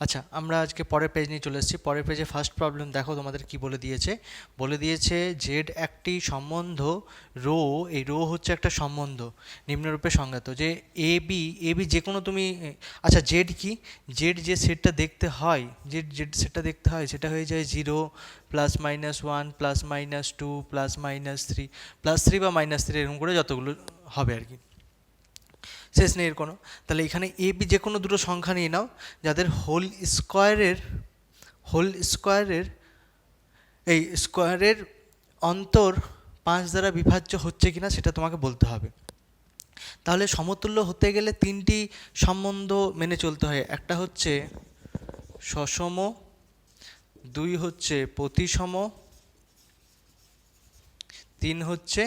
আচ্ছা, আমরা আজকে পরের পেজ নিয়ে চলে এসেছি। পরের পেজে ফার্স্ট প্রবলেম দেখো তোমাদের কি বলে দিয়েছে। বলে দিয়েছে জেড একটি সম্বন্ধ রো, এই রো হচ্ছে একটা সম্বন্ধ নিম্নরূপে সংজ্ঞাত যে এ বি যে কোনো তুমি, আচ্ছা জেড কি, জেড যে সেটটা দেখতে হয়, জেড সেটটা দেখতে হয় সেটা হয়ে যায় 0 +-1 +-2 +-3 +3 বা -3 এরকম করে যতগুলো হবে আর কি, শেষ নেই এর কোনো। তাহলে এখানে এ বি যে কোনো দুটো সংখ্যা নিয়ে নাও যাদের হোল স্কোয়ারের এই স্কোয়ারের অন্তর 5 দ্বারা বিভাজ্য হচ্ছে কিনা সেটা তোমাকে বলতে হবে। তাহলে সমতুল্য হতে গেলে তিনটি সম্বন্ধ মেনে চলতে হয়। একটা হচ্ছে সসম, 2 হচ্ছে প্রতিসম, 3 হচ্ছে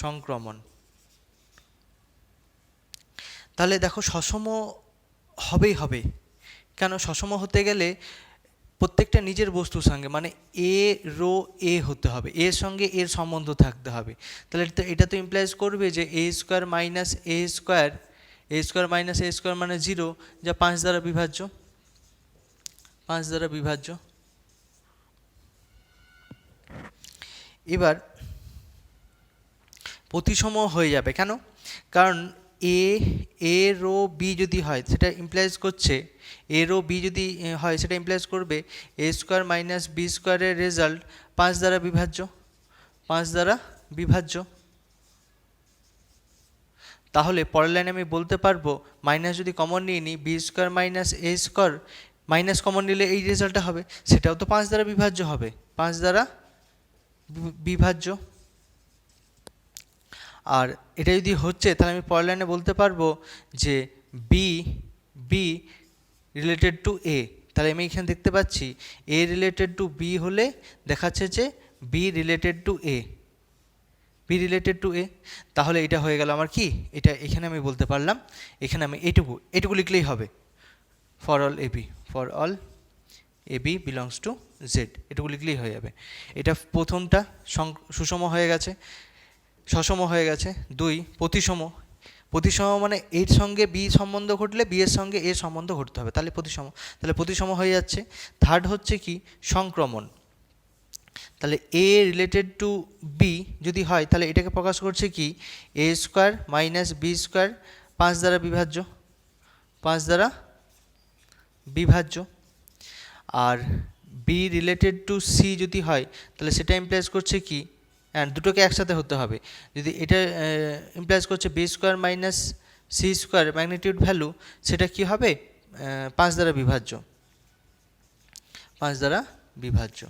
সংক্রমণ। তাহলে দেখো সসম হবেই হবে, কেন? সসম হতে গেলে প্রত্যেকটা নিজের বস্তুর সঙ্গে, মানে এ রো এ হতে হবে, এর সঙ্গে এর সম্বন্ধ থাকতে হবে। তাহলে এটা তো ইমপ্লাইজ করবে যে এ স্কোয়ার মাইনাস এ স্কোয়ার মানে 0, যা 5 দ্বারা বিভাজ্য, 5 দ্বারা বিভাজ্য। এবার প্রতিসম হয়ে যাবে, কেন? কারণ এ রো বি যদি হয় সেটা ইমপ্লাইজ করছে, এ রো বি যদি হয় সেটা ইমপ্লাইজ করবে এ স্কোয়ার মাইনাস বি স্কোয়ারের রেজাল্ট 5 দ্বারা বিভাজ্য, 5 দ্বারা বিভাজ্য। তাহলে পরের লাইনে আমি বলতে পারবো মাইনাস যদি কমন নিয়ে নিই, বি স্কোয়ার মাইনাস এ স্কোয়ার, মাইনাস কমন নিলে এই রেজাল্টটা হবে, সেটাও তো 5 দ্বারা বিভাজ্য হবে, 5 দ্বারা বিভাজ্য। আর এটা যদি হচ্ছে তাহলে আমি পরের লাইনে বলতে পারবো যে বি রিলেটেড টু এ। তাহলে আমি এখানে দেখতে পাচ্ছি এ রিলেটেড টু বি হলে দেখাচ্ছে যে B related to A, B related to A. তাহলে এটা হয়ে গেল আমার কি, এটা এখানে আমি বলতে পারলাম, এখানে আমি এটুকু লিখলেই হবে, for all A B belongs to Z, এটুকু লিখলেই হয়ে যাবে। এটা প্রথমটা সুষম হয়ে গেছে, সসম হয়ে গেছে। 2 প্রতিসম, প্রতিসম মানে এর সঙ্গে বি সম্বন্ধ ঘটলে বি এর সঙ্গে এর সম্বন্ধ ঘটতে হবে, তাহলে প্রতিসম, তাহলে প্রতিসম হয়ে যাচ্ছে। থার্ড হচ্ছে কি সংক্রমণ, তাহলে এ রিলেটেড টু বি যদি হয় তাহলে এটাকে প্রকাশ করছে কি এ স্কোয়ার মাইনাস বি স্কোয়ার 5 দ্বারা বিভাজ্য, 5 দ্বারা বিভাজ্য। আর বি রিলেটেড টু সি যদি হয় তাহলে সেটা ইমপ্লাইজ করছে কি, অ্যান্ড দুটোকে একসাথে হতে হবে, যদি এটা ইমপ্লাইজ করছে B square minus C square magnitude value, সেটা কি হবে 5 দ্বারা বিভাজ্য, 5 দ্বারা বিভাজ্য।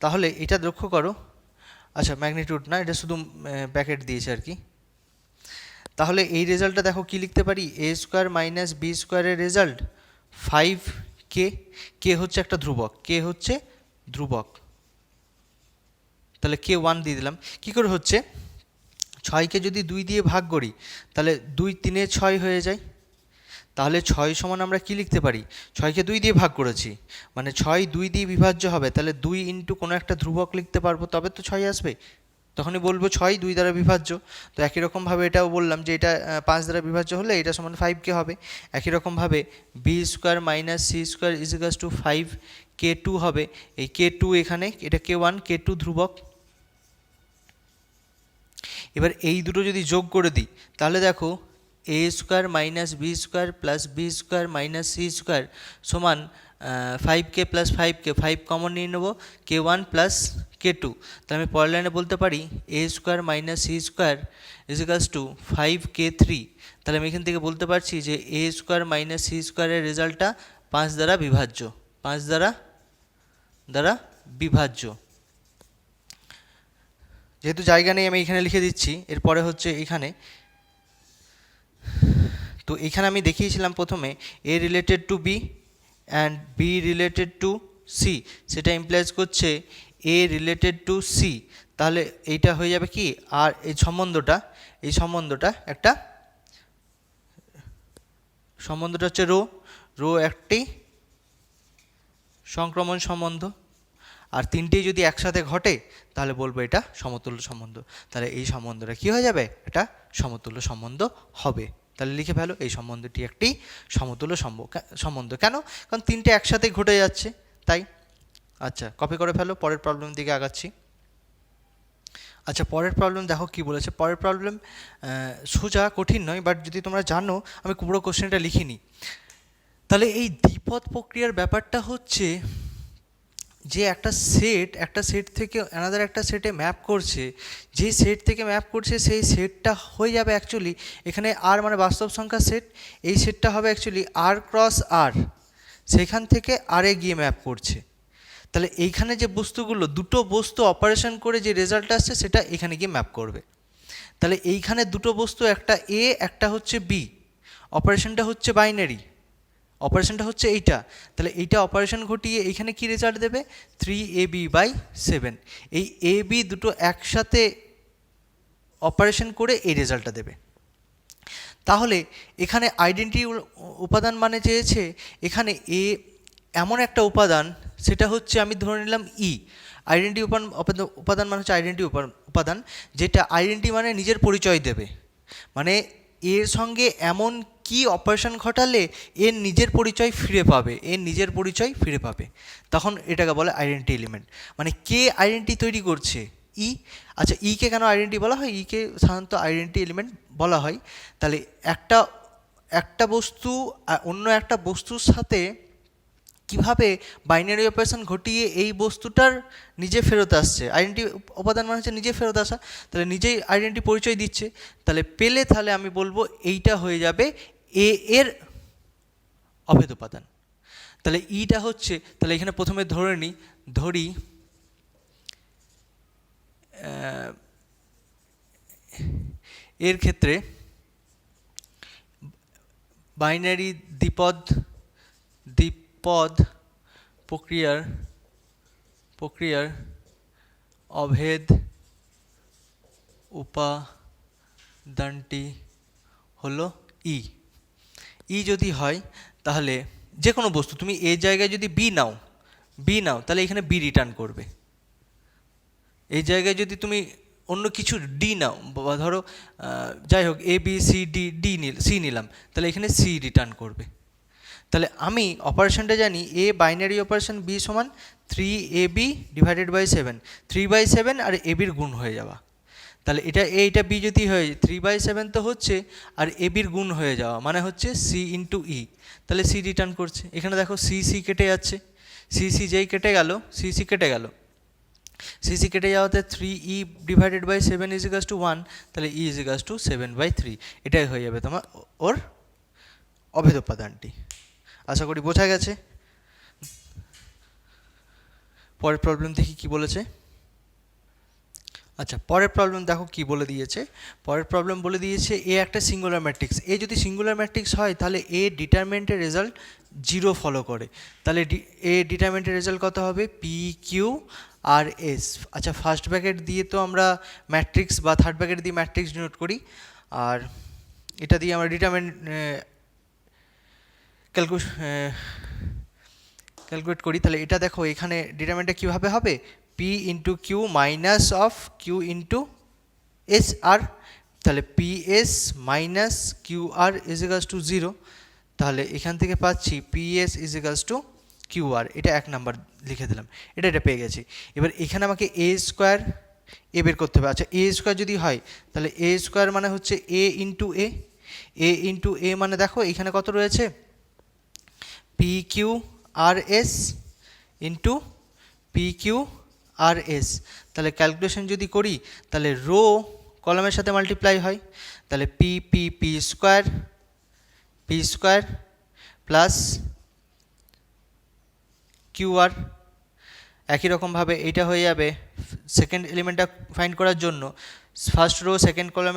তাহলে এটা লক্ষ্য করো, আচ্ছা ম্যাগনিটিউড না, এটা শুধু ব্র্যাকেট দিয়েছে আর কি। তাহলে এই রেজাল্টটা দেখো কি লিখতে পারি, এ স্কোয়ার মাইনাস বি স্কোয়ারের রেজাল্ট 5k, কে হচ্ছে একটা ধ্রুবক, কে হচ্ছে ধ্রুবক, তাহলে কে 1 দিয়ে দিলাম। কী করে হচ্ছে, 6কে যদি 2 দিয়ে ভাগ করি তাহলে 2 3 6 হয়ে যায়, তাহলে 6 সমান আমরা কি লিখতে পারি, 6কে 2 দিয়ে ভাগ করেছি মানে 6 2 দিয়ে বিভাজ্য হবে, তাহলে 2 ইন্টু কোনো একটা ধ্রুবক লিখতে পারবো, তবে তো 6 আসবে, তখনই বলবো 6 2 দ্বারা বিভাজ্য। তো একই রকমভাবে এটাও বললাম যে এটা 5 দ্বারা বিভাজ্য হলে এটা সমান 5k হবে। একই রকমভাবে B square minus C square equals to 5k2 হবে, এই k2 এখানে, এটা k1 k2 ধ্রুবক। এবার এই দুটো যদি যোগ করে দিই তাহলে দেখো A square minus B square plus B square minus C square সমান 5k প্লাস 5k, 5 কমন নিয়ে নেবো, k1 প্লাস k2। তাহলে আমি পরের লাইনে বলতে পারি A square minus C square equals to 5k3। তাহলে আমি এখান থেকে বলতে পারছি যে এ স্কোয়ার মাইনাস সি স্কোয়ারের রেজাল্টটা 5 দ্বারা বিভাজ্য, 5 দ্বারা বিভাজ্য। যেহেতু জায়গা নেই আমি এখানে লিখে দিচ্ছি, এরপরে হচ্ছে এখানে, তো এখানে আমি দেখিয়েছিলাম প্রথমে A related to B and B related to C, সেটা ইমপ্লাইজ করছে এ রিলেটেড টু সি, তাহলে এইটা হয়ে যাবে কি, আর এই সম্বন্ধটা একটা সম্বন্ধটা হচ্ছে রো একটি সংক্রমণ সম্বন্ধ, আর তিনটেই যদি একসাথে ঘটে তাহলে বলবো এটা সমতুল্য সম্বন্ধ, তাহলে এই সম্বন্ধটা কি হয়ে যাবে, এটা সমতুল্য সম্বন্ধ হবে। তাহলে লিখে ফেলো এই সম্বন্ধটি একটি সমতুল্য সম্বন্ধ। কেন? কারণ তিনটে একসাথে ঘটে যাচ্ছে তাই। আচ্ছা, কপি করে ফেলো, পরের প্রবলেম দিকে আগাচ্ছি। আচ্ছা, পরের প্রবলেম দেখো কি বলেছে। পরের প্রবলেম সোজা, কঠিন নয়, বাট যদি তোমরা জানো, আমি পুরো কোশ্চেনটা লিখিনি। তাহলে এই দ্বিপদ প্রক্রিয়ার ব্যাপারটা হচ্ছে যে একটা সেট থেকে অ্যানাদার একটা সেটে ম্যাপ করছে, যে সেট থেকে ম্যাপ করছে সেই সেটটা হয়ে যাবে অ্যাকচুয়ালি এখানে আর মানে বাস্তব সংখ্যার সেট, এই সেটটা হবে অ্যাকচুয়ালি আর ক্রস আর, সেখান থেকে আরে গিয়ে ম্যাপ করছে। তাহলে এইখানে যে বস্তুগুলো, দুটো বস্তু অপারেশন করে যে রেজাল্ট আসছে সেটা এখানে গিয়ে ম্যাপ করবে। তাহলে এইখানে দুটো বস্তু, একটা এ একটা হচ্ছে বি, অপারেশনটা হচ্ছে বাইনারি, অপারেশনটা হচ্ছে এইটা। তাহলে এইটা অপারেশন ঘটিয়ে এইখানে কি রেজাল্ট দেবে? 3ab/7। এই এ বি দুটো একসাথে অপারেশন করে এই রেজাল্টটা দেবে। তাহলে এখানে আইডেন্টিটি উপাদান মানে চেয়েছে এখানে এ এমন একটা উপাদান, সেটা হচ্ছে আমি ধরে নিলাম ই। আইডেন্টি উপাদান মানে হচ্ছে আইডেন্টি উপাদান, যেটা আইডেন্টি মানে নিজের পরিচয় দেবে, মানে এর সঙ্গে এমন কি অপারেশন ঘটালে এর নিজের পরিচয় ফিরে পাবে, তখন এটাকে বলে আইডেন্টি এলিমেন্ট। মানে কে আইডেন্টি তৈরি করছে? ই। আচ্ছা, ইকে কেন আইডেন্টি বলা হয়? ইকে সাধারণত আইডেন্টি এলিমেন্ট বলা হয়। তাহলে একটা বস্তু অন্য একটা বস্তুর সাথে কিভাবে বাইনারি অপারেশন ঘটিয়ে এই বস্তুটার নিজে ফেরত আসছে, আইডেন্টি উপাদান মানে হচ্ছে নিজে ফেরত আসা, তাহলে নিজেই আইডেন্টি পরিচয় দিচ্ছে। তাহলে আমি বলবো এইটা হয়ে যাবে এ এর অভেদ উপাদান। তাহলে ইটা হচ্ছে, তাহলে এখানে প্রথমে ধরি এর ক্ষেত্রে বাইনারি দ্বিপদ প্রক্রিয়ার অভেদ উপাদানটি হলো ই। যদি হয় তাহলে যে কোনো বস্তু, তুমি এর জায়গায় যদি বি নাও তাহলে এখানে বি রিটার্ন করবে। এই জায়গায় যদি তুমি অন্য কিছু ডি নাও, বা ধরো যাই হোক এ বি সি সি নিলাম, তাহলে এখানে সি রিটার্ন করবে। তাহলে আমি অপারেশনটা জানি, এ বাইনারি অপারেশন বি সমান 3ab/7, 3/7 আর এ বির গুণ হয়ে যাওয়া। তাহলে এইটা বি যদি হয় 3/7 তো হচ্ছে, আর এ বির গুণ হয়ে যাওয়া মানে হচ্ছে সি ইন্টু ই। তাহলে সি রিটার্ন করছে। এখানে দেখো সি কেটে যাচ্ছে, সি যেই কেটে গেল, সি কেটে যাওয়াতে 3e/7 = 1, তাহলে e = 7/3। এটাই হয়ে যাবে তোমার ওর অভেদ উপাদানটি। আশা করি বোঝা গেছে। পরের প্রবলেম দেখি কি বলেছে। আচ্ছা, পরের প্রবলেম দেখো কি বলে দিয়েছে। পরের প্রবলেম বলে দিয়েছে এ একটা সিঙ্গুলার ম্যাট্রিক্স। এ যদি সিঙ্গুলার ম্যাট্রিক্স হয় তাহলে এ ডিটারমিনেন্টের রেজাল্ট 0 ফলো করে। তাহলে এ ডিটারমিনেন্টের রেজাল্ট কত হবে? PQRS। আচ্ছা, ফার্স্ট ব্র্যাকেট দিয়ে তো আমরা ম্যাট্রিক্স বা থার্ড ব্র্যাকেট দিয়ে ম্যাট্রিক্স ডিনোট করি, আর এটা দিয়ে আমরা ক্যালকুলেট করি। তাহলে এটা দেখো এখানে ডিটারমিনেন্টটা কীভাবে হবে? P × Q minus of Q × SR। তাহলে PS মাইনাস QR = 0। তাহলে এখান থেকে পাচ্ছি PS = QR। এটা 1 নাম্বার লিখে দিলাম, এটা পেয়ে গেছি। এবার এখানে আমাকে A² বের করতে হবে। আচ্ছা, A² যদি হয় তাহলে A² মানে হচ্ছে A × A মানে দেখো এখানে কত রয়েছে? PQRS × PQRS। তাহলে ক্যালকুলেশন যদি করি তাহলে রো কলামের সাথে মাল্টিপ্লাই হয়, তাহলে P² প্লাস QR। একই রকমভাবে এইটা হয়ে যাবে সেকেন্ড এলিমেন্টটা ফাইন্ড করার জন্য। First row second column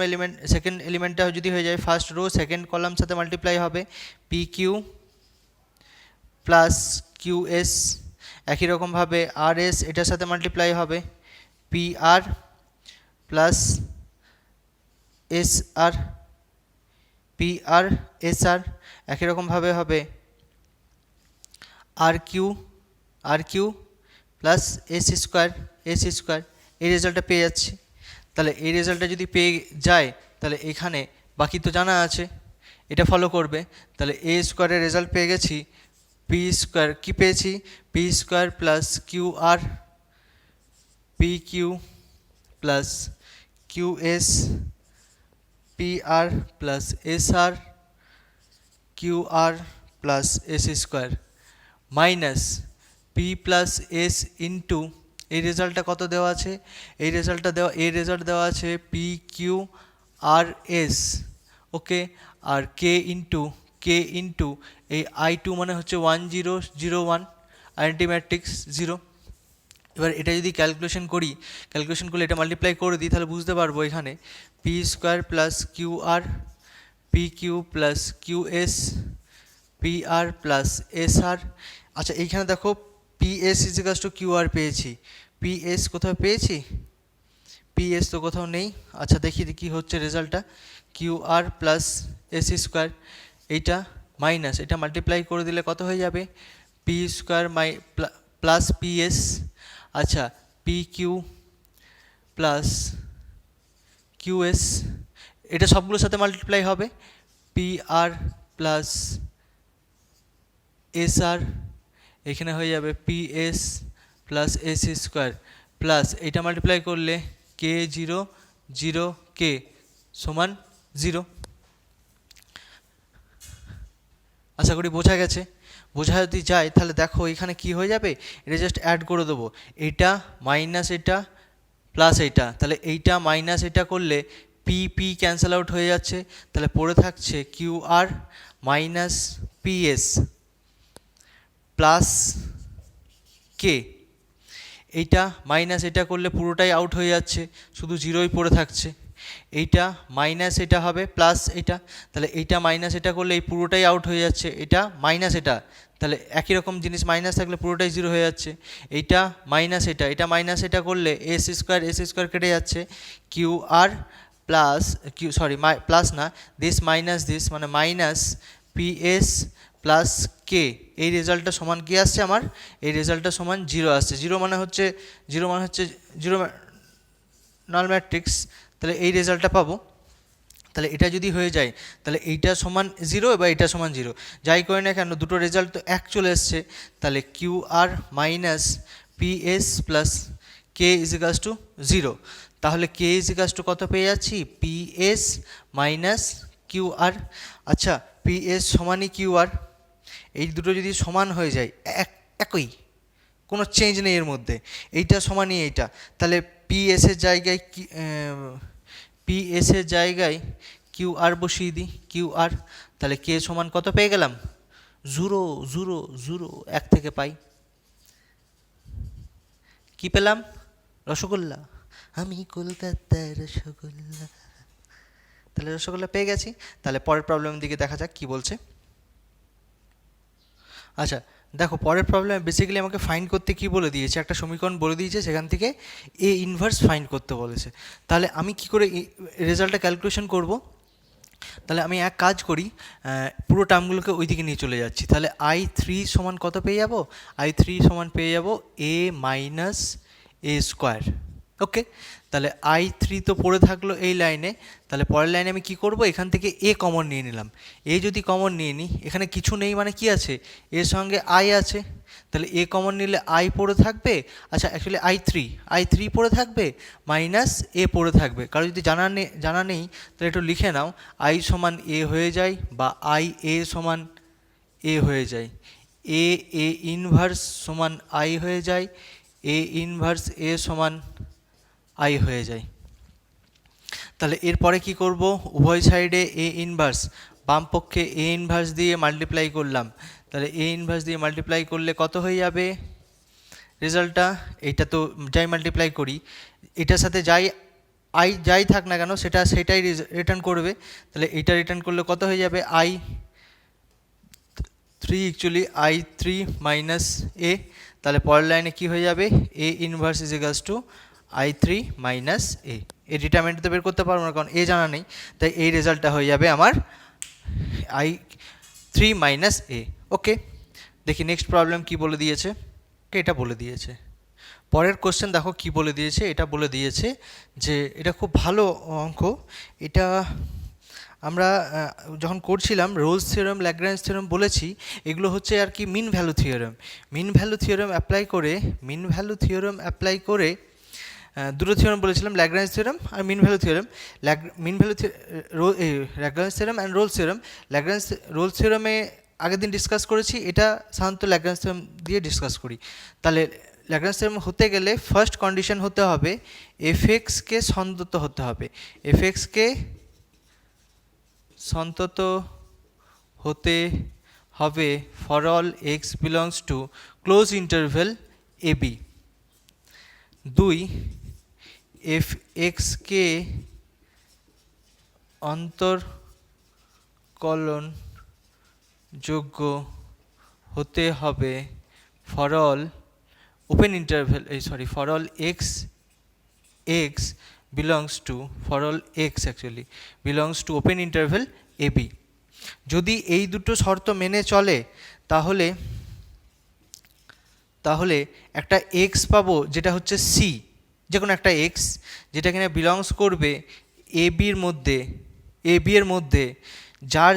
second এলিমেন্টটা যদি হয়ে যায়, ফার্স্ট রো সেকেন্ড কলাম সাথে মাল্টিপ্লাই হবে PQ প্লাস QS। একই রকমভাবে RS এটার সাথে মাল্টিপ্লাই হবে PR প্লাস SR। একই রকমভাবে হবে RQ প্লাস S²। এই রেজাল্টটা পেয়ে যাচ্ছি। তাহলে এই রেজাল্টটা যদি পেয়ে যায় তাহলে এখানে বাকি তো জানা আছে, এটা ফলো করবে। তাহলে এ স্কোয়ারের রেজাল্ট পেয়ে গেছি পি স্কোয়ার, কী পেয়েছি, P square plus Q R P Q plus Q S P R plus S R Q R plus S square minus P plus S into, এই রেজাল্টটা কত দেওয়া আছে, এই রেজাল্ট দেওয়া আছে P Q R S, okay, আর K into এই I2 মানে হচ্ছে 1001 আইডেন্টি ম্যাট্রিক্স 0। এবার এটা যদি ক্যালকুলেশন করলে এটা মাল্টিপ্লাই করে দিই, তাহলে বুঝতে পারবো এখানে P square plus Q R P Q plus Q S P R plus S R. আচ্ছা এইখানে দেখো পি এস ইজিকাস টু কিউ আর পেয়েছি, পি এস কোথাও পেয়েছি, পি এস তো কোথাও নেই। আচ্ছা দেখি কী হচ্ছে রেজাল্টটা, Q R plus S square, এইটা মাইনাস এটা মাল্টিপ্লাই করে দিলে কত হয়ে যাবে, P square plus P S, আচ্ছা P Q plus Q S, এটা সবগুলোর সাথে মাল্টিপ্লাই হবে, P R plus S R, এখানে হয়ে যাবে P S plus S square plus এটা মাল্টিপ্লাই করলে কে 0 0 কে সমান 0। আশা করি বোঝা গেছে। বোঝা যদি যায় তাহলে দেখো এখানে কি হয়ে যাবে, এটা জাস্ট অ্যাড করে দেবো, এটা মাইনাস এটা প্লাস এটা, তাহলে এইটা মাইনাস এটা করলে পি পি ক্যান্সেল আউট হয়ে যাচ্ছে, তাহলে পড়ে থাকছে Q R minus P S plus কে, এইটা মাইনাস এটা করলে পুরোটাই আউট হয়ে যাচ্ছে, শুধু জিরোই পড়ে থাকছে, এইটা মাইনাস এটা হবে প্লাস এটা, তাহলে এইটা মাইনাস এটা করলে এই পুরোটাই আউট হয়ে যাচ্ছে, এটা মাইনাস এটা, তাহলে একই রকম জিনিস মাইনাস থাকলে পুরোটাই জিরো হয়ে যাচ্ছে, এইটা মাইনাস এটা মাইনাস এটা করলে এস স্কোয়ার কেটে যাচ্ছে, কিউ আর প্লাস প্লাস না, দিস মাইনাস দিস মানে মাইনাস পি এস প্লাস কে, এই রেজাল্টটা সমান কি আসছে আমার, এই রেজাল্টটা সমান 0 আসছে, জিরো মানে হচ্ছে জিরো নাল ম্যাট্রিক্স, তাহলে এই রেজাল্টটা পাবো। তাহলে এটা যদি হয়ে যায় তাহলে এইটা সমান 0 বা এটা সমান 0, যাই করে না কেন দুটো রেজাল্ট তো এক চলে এসছে, তাহলে Q R minus P S plus K ইজিকাস to 0, তাহলে কে ইজিকাস টু কত পেয়ে যাচ্ছি, P S minus Q R. আচ্ছা পি এস সমানই কিউ আর, এই দুটো যদি সমান হয়ে যায় একই, কোনো চেঞ্জ নেই এর মধ্যে, এইটা সমানই এইটা, তাহলে পি এসের জায়গায় কিউ আর বসিয়ে দিই, কিউ আর, তাহলে কে সমান কত পেয়ে গেলাম, 0 0 0, 1 থেকে পাই, কি পেলাম, রসগোল্লা, আমি কলকাতার রসগোল্লা, তাহলে রসগোল্লা পেয়ে গেছি। তাহলে পরের প্রবলেমের দিকে দেখা যাক কি বলছে। আচ্ছা দেখো পরের প্রবলেম বেসিক্যালি আমাকে ফাইন্ড করতে কি বলে দিয়েছে, একটা সমীকরণ বলে দিয়েছে, সেখান থেকে এ ইনভার্স ফাইন্ড করতে বলেছে। তাহলে আমি কি করে রেজাল্টটা ক্যালকুলেশন করব, তাহলে আমি এক কাজ করি, পুরো টার্মগুলোকে ওই দিকে নিয়ে চলে যাচ্ছি, তাহলে I3 সমান কত পেয়ে যাব, I3 সমান পেয়ে যাব a minus A square, okay. তাহলে I3 তো পড়ে থাকলো এই লাইনে, তাহলে পরের লাইনে আমি কি করব, এখান থেকে এ কমন নিয়ে নিলাম, এ যদি কমন নিয়ে নিই, এখানে কিছু নেই মানে কি আছে, এর সঙ্গে আই আছে, তাহলে এ কমন নিলে আই পড়ে থাকবে, আচ্ছা অ্যাকচুয়ালি I3 পড়ে থাকবে মাইনাস এ পড়ে থাকবে, কারো যদি জানা নেই তাহলে একটু লিখে নাও, আই সমান এ হয়ে যায় বা আই এ সমান এ হয়ে যায়, এ ইনভার্স সমান আই হয়ে যায়, এ ইনভার্স এ সমান আই হয়ে যায়। তাহলে এরপরে কি করব, উভয় সাইডে এ ইনভার্স, বাম পক্ষে এ ইনভার্স দিয়ে মাল্টিপ্লাই করলাম, তাহলে এ ইনভার্স দিয়ে মাল্টিপ্লাই করলে কত হয়ে যাবে রেজাল্টটা, এইটা তো যাই মাল্টিপ্লাই করি, এটার সাথে যাই থাক না কেন সেটাই রিটার্ন করবে, তাহলে এইটা রিটার্ন করলে কত হয়ে যাবে, I3 মাইনাস এ, তাহলে পরের লাইনে কি হয়ে যাবে, A inverse is equals to I3 minus A, এই ডিটারমিনেন্ট তো বের করতে পারবো না কারণ এ জানা নেই, তাই এই রেজাল্টটা হয়ে যাবে আমার I3 মাইনাস এ, ওকে। দেখি নেক্সট প্রবলেম কি বলে দিয়েছে, এটা বলে দিয়েছে, পরের কোশ্চেন দেখো কি বলে দিয়েছে, এটা বলে দিয়েছে যে এটা খুব ভালো অঙ্ক, এটা আমরা যখন করছিলাম রোলস থিওরেম, ল্যাগ্রাঞ্জ থিওরেম বলেছি, এগুলো হচ্ছে আর কি mean value theorem. Mean value theorem apply করে দুটো থিওরেম বলেছিলাম, ল্যাগ্রাঞ্জ থিওরেম আর mean value theorem. Lagrange theorem and Rolle's theorem. Rolle's থিওরেমে আগের দিন ডিসকাস করেছি, এটা সাধারণত ল্যাগ্রাঞ্জ থিওরেম দিয়ে ডিসকাস করি। তাহলে ল্যাগ্রাঞ্জ থিওরেম হতে গেলে ফার্স্ট কন্ডিশন হতে হবে এফএক্সকে সন্তত হতে হবে। এফএক্সকে সন্তত হতে হবে for all x belongs to close interval a b. 2, f এক্সকে অন্তর্কলন যোগ্য হতে হবে for all open interval for all x belongs to open interval a b. যদি এই দুটো শর্ত মেনে চলে তাহলে একটা এক্স পাবো যেটা হচ্ছে সি, যে কোনো একটা এক্স যেটা কিনা বিলংস করবে এ বি এর মধ্যে, যার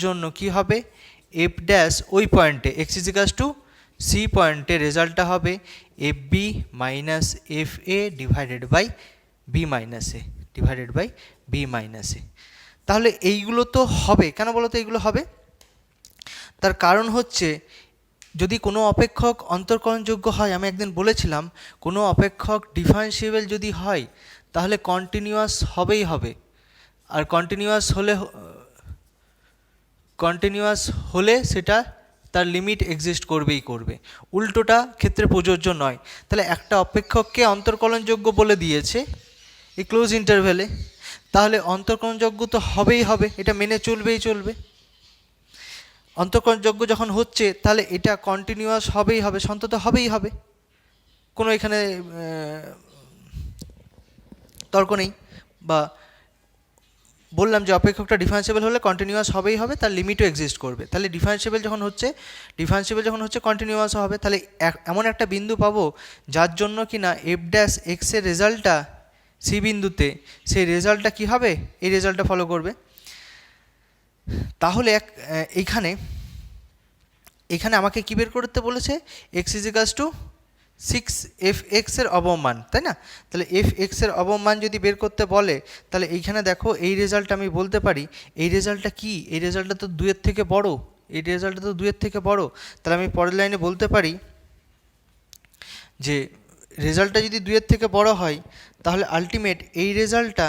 জন্য কি হবে এফ ড্যাশ ওই পয়েন্টে এক্স ইজিকালস টু সি পয়েন্টে রেজাল্টটা হবে f b minus f a divided by b minus a. তাহলে এইগুলো তো হবে, কেন বলো তো এইগুলো হবে? তার কারণ হচ্ছে যদি কোনো অপেক্ষক অন্তর্কলনযোগ্য হয়, আমি একদিন বলেছিলাম কোনো অপেক্ষক ডিফারেন্সিয়েবল যদি হয় তাহলে কন্টিনিউয়াস হবেই হবে, আর কন্টিনিউয়াস হলে সেটা তার লিমিট এক্সিস্ট করবে। উল্টোটা ক্ষেত্রে প্রযোজ্য নয়। তাহলে একটা অপেক্ষককে অন্তর্কলনযোগ্য বলে দিয়েছে এই ক্লোজ ইন্টারভ্যালে, তাহলে অন্তর্কলনযোগ্য তো হবেই হবে, এটা মেনে চলবে। অন্তর্কলনযোগ্য যখন হচ্ছে তাহলে এটা কন্টিনিউয়াস হবেই হবে, সন্তত হবেই হবে, কোনো এখানে তর্ক নেই। বা বললাম যে অপেক্ষকটা ডিফারেন্সিয়েবল হলে কন্টিনিউয়াস হবেই হবে, তার লিমিটও এক্সিস্ট করবে। তাহলে ডিফারেন্সিয়েবল যখন হচ্ছে কন্টিনিউয়াস হবে। তাহলে এমন একটা বিন্দু পাবো যার জন্য কি না এফ ড্যাশ এক্সের রেজাল্টটা সি বিন্দুতে, সেই রেজাল্টটা কি হবে, এই রেজাল্টটা ফলো করবে। তাহলে এখানে আমাকে কী বের করতে বলেছে, এক্স ইজিকালস টু 6 এফ এক্সের অবমান, তাই না? তাহলে এফ এক্সের অবমান যদি বের করতে বলে তাহলে এইখানে দেখো এই রেজাল্টটা আমি বলতে পারি, এই রেজাল্টটা কি, এই রেজাল্টটা তো 2 এর থেকে বড়। তাহলে আমি পরের লাইনে বলতে পারি যে রেজাল্টটা যদি 2 এর থেকে বড় হয় তাহলে আলটিমেট এই রেজাল্টটা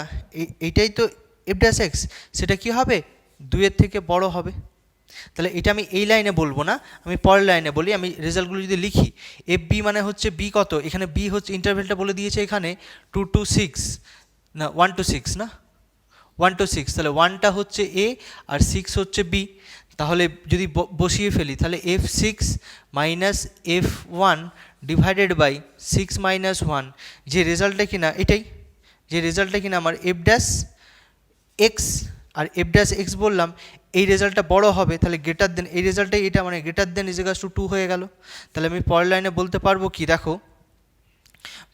এইটাই তো এফ ড্যাশ এক্স, সেটা কি হবে 2 এর থেকে বড় হবে। তাহলে এটা আমি এই লাইনে বলবো না, আমি পরের লাইনে বলি। আমি রেজাল্টগুলো যদি লিখি, এফ বি মানে হচ্ছে বি কত, এখানে বি হচ্ছে ইন্টারভ্যালটা বলে দিয়েছে এখানে 2 to 6 না 1 to 6 না 1 to 6, তাহলে 1টা হচ্ছে এ আর 6 হচ্ছে বি। তাহলে যদি বসিয়ে ফেলি তাহলে F six minus F one divided by 6 minus 1, যে রেজাল্টটা কিনা আমার এফ ড্যাশ এক্স আর এফ ড্যাশ এক্স বললাম, এই রেজাল্টটা বড় হবে, তাহলে গ্রেটার দেন এই রেজাল্টটাই এটা, মানে গ্রেটার দেন ইজিকালস টু 2 হয়ে গেল। তাহলে আমি পরের লাইনে বলতে পারবো কি, দেখো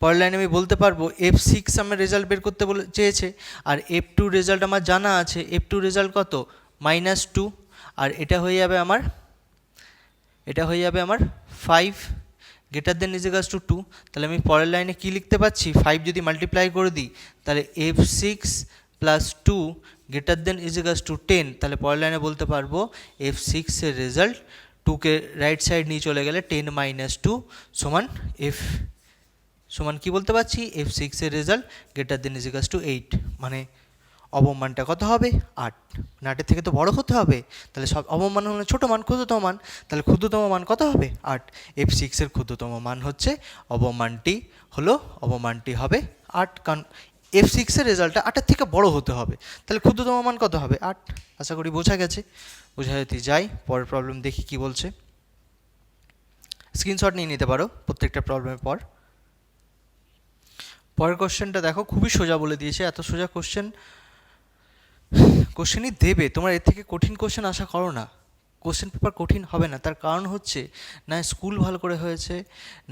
পরের লাইনে আমি বলতে পারবো এফ সিক্স আমার রেজাল্ট বের করতে চেয়েছে, আর এফ টু রেজাল্ট আমার জানা আছে, এফ টু রেজাল্ট কত -2, আর এটা হয়ে যাবে আমার 5 গ্রেটার দেন ইজিকালস টু 2। তাহলে আমি পরের লাইনে কি লিখতে পাচ্ছি, 5 যদি মাল্টিপ্লাই করে দিই তাহলে F six plus 2 greater than equals to 10। তাহলে পরের লাইনে বলতে পারবো এফ সিক্সের রেজাল্ট 2কে রাইট সাইড নিয়ে চলে গেলে 10 মাইনাস 2 সমান কি বলতে পারছি, এফ সিক্সের result greater than equals two 8, মানে অবমানটা কত হবে 8, 8-এর থেকে তো বড় হতে হবে। তাহলে সব অবমান হলে ছোটো মান ক্ষুদ্রতম মান, তাহলে ক্ষুদ্রতম মান কত হবে 8, এফ সিক্সের ক্ষুদ্রতম মান হচ্ছে অবমানটি হবে 8, কারণ এফ সিক্সের রেজাল্টটা 8-এর থেকে বড় হতে হবে, তাহলে ক্ষুদ্রতম মান কত হবে 8। আশা করি বোঝা যেতে যাই পরের প্রবলেম দেখি কি বলছে। স্ক্রিনশট নিয়ে নিতে পারো প্রত্যেকটা প্রবলেমের পর। পরের কোশ্চেনটা দেখো, খুবই সোজা বলে দিয়েছে, এত সোজা কোশ্চেনই দেবে, তোমরা এর থেকে কঠিন কোশ্চেন আশা করো না, কোশ্চেন পেপার কঠিন হবে না, তার কারণ হচ্ছে না স্কুল ভালো করে হয়েছে,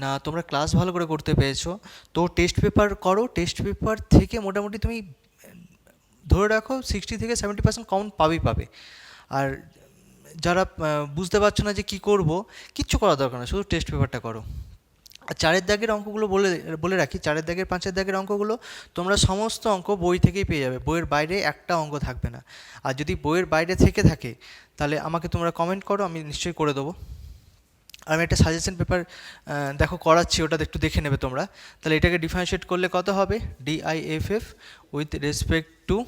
না তোমরা ক্লাস ভালো করে করতে পেরেছো। তো টেস্ট পেপার করো, টেস্ট পেপার থেকে মোটামুটি তুমি ধরে রাখো 60 থেকে 70% কমন পাবে। আর যারা বুঝতে পারছো না যে কী করবো, কিচ্ছু করার দরকার না, শুধু টেস্ট পেপারটা করো। আর 4 দাগের অঙ্কগুলো বলে রাখি, 4 দাগের 5 দাগের অঙ্কগুলো তোমরা সমস্ত অঙ্ক বই থেকেই পেয়ে যাবে, বইয়ের বাইরে একটা অঙ্ক থাকবে না। আর যদি বইয়ের বাইরে থেকে থাকে তাহলে আমাকে তোমরা কমেন্ট করো, আমি নিশ্চয়ই করে দেবো। আর আমি একটা সাজেশন পেপার দেখো করাচ্ছি, ওটা একটু দেখে নেবে তোমরা। তাহলে এটাকে ডিফারেন্সিয়েট করলে কত হবে, DIFF with respect to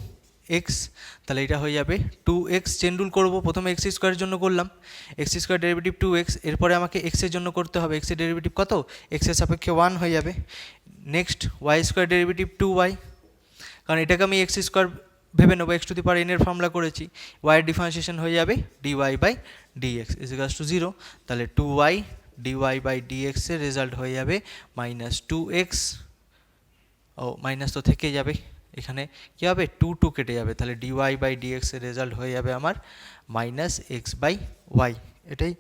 x, তাহলে এটা হয়ে যাবে 2x। চেন রুল করবো, প্রথমে এক্স স্কোয়ারের জন্য করলাম, এক্স স্কোয়ার ডেরিভেটিভ 2x, এরপরে আমাকে এক্সের জন্য করতে হবে, এক্সের ডেরিভেটিভ কত, এক্সের সাপেক্ষে 1 হয়ে যাবে। Next Y square derivative 2y, কারণ এটাকে আমি এক্স স্কোয়ার ভেবে নেবো, x to the power n এর ফর্মুলা করেছি, y এর ডিফারেন্সিয়েশন হয়ে যাবে dy by dx is equals to 0। তাহলে 2y dy বাই dx এর রেজাল্ট হয়ে যাবে -2x, ও মাইনাস তো থেকে যাবে, এখানে কী হবে 2 কেটে যাবে, তাহলে dy বাই dx এর রেজাল্ট হয়ে যাবে আমার -x বাই y। এটাই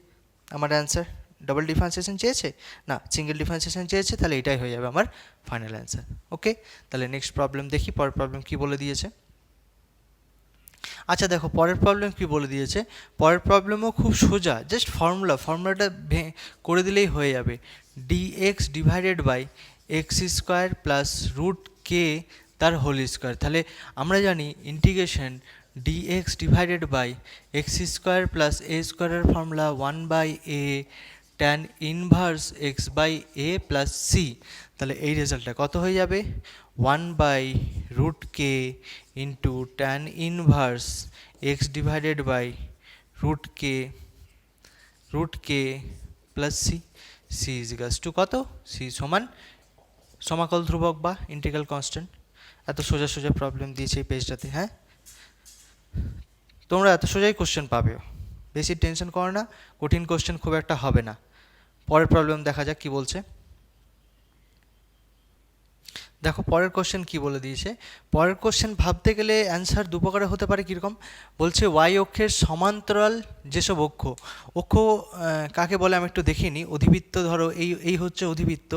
আমার অ্যান্সার। ডাবল ডিফারেন্সিয়েশন চেয়েছে না, সিঙ্গেল ডিফারেন্সিয়েশন চেয়েছে, তাহলে এটাই হয়ে যাবে আমার ফাইনাল অ্যান্সার। ওকে, তাহলে নেক্সট প্রবলেম দেখি, পরের প্রবলেম কী বলে দিয়েছে। আচ্ছা দেখো পরের প্রবলেম কী বলে দিয়েছে, পরের প্রবলেমও খুব সোজা, জাস্ট ফর্মুলাটা করে দিলেই হয়ে যাবে। dx divided by x square plus root কে তার হোল স্কোয়ার। তাহলে আমরা জানি integration dx divided by x square plus a স্কোয়ারের formula 1/a tan inverse x by a plus C. তাহলে এই রেজাল্টটা কত হয়ে যাবে, 1/√k into tan inverse x divided by √k plus C, C is equals to কত, c সমান সমাকল ধ্রুবক বা ইন্টিগ্রাল কনস্ট্যান্ট। এত সোজা সোজা প্রবলেম দিয়েছে এই পেজটাতে। হ্যাঁ, তোমরা এত সোজাই কোশ্চেন পাবে, বেশি টেনশন করো না, কঠিন কোশ্চেন খুব একটা হবে না। পরের প্রবলেম দেখা যাক কি বলছে। দেখো পরের কোশ্চেন কি বলে দিয়েছে, পরের কোশ্চেন ভাবতে গেলে অ্যান্সার দু প্রকারে হতে পারে। কীরকম বলছে, ওয়াই অক্ষের সমান্তরাল যেসব অক্ষ কাকে বলে আমি একটু দেখিনি। অধিবৃত্ত ধরো এই হচ্ছে অধিবৃত্ত,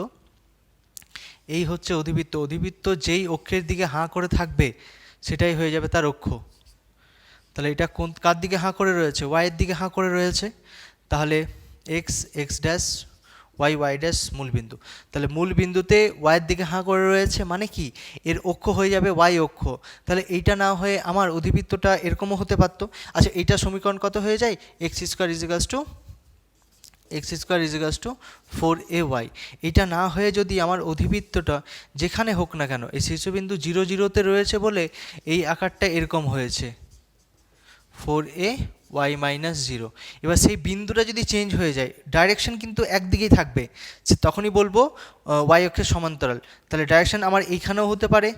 এই হচ্ছে অধিবৃত্ত যেই অক্ষের দিকে হাঁ করে থাকবে সেটাই হয়ে যাবে তার অক্ষ। তাহলে এটা কার দিকে হাঁ করে রয়েছে, ওয়াইয়ের দিকে হাঁ করে রয়েছে, তাহলে এক্স ড্যাশ ওয়াই ড্যাশ মূল বিন্দু। তাহলে মূল বিন্দুতে ওয়াইয়ের দিকে হাঁ করে রয়েছে মানে কি, এর অক্ষ হয়ে যাবে ওয়াই অক্ষ। তাহলে এইটা না হয়ে আমার অধিবৃত্তটা এরকমও হতে পারতো। আচ্ছা এইটা সমীকরণ কত হয়ে যায়, X square is equals to 4ay। এটা না হয়ে যদি আমার অধিবৃত্তটা যেখানে হোক না কেন, এই শীর্ষবিন্দু 0 0-তে রয়েছে বলে এই আকারটা এরকম হয়েছে 4ay মাইনাস 0। এবার সেই বিন্দুটা যদি চেঞ্জ হয়ে যায়, ডাইরেকশন কিন্তু একদিকেই থাকবে, তখনই বলবো ওয়াই অক্ষের সমান্তরাল। তাহলে ডাইরেকশন আমার এইখানেও হতে পারে,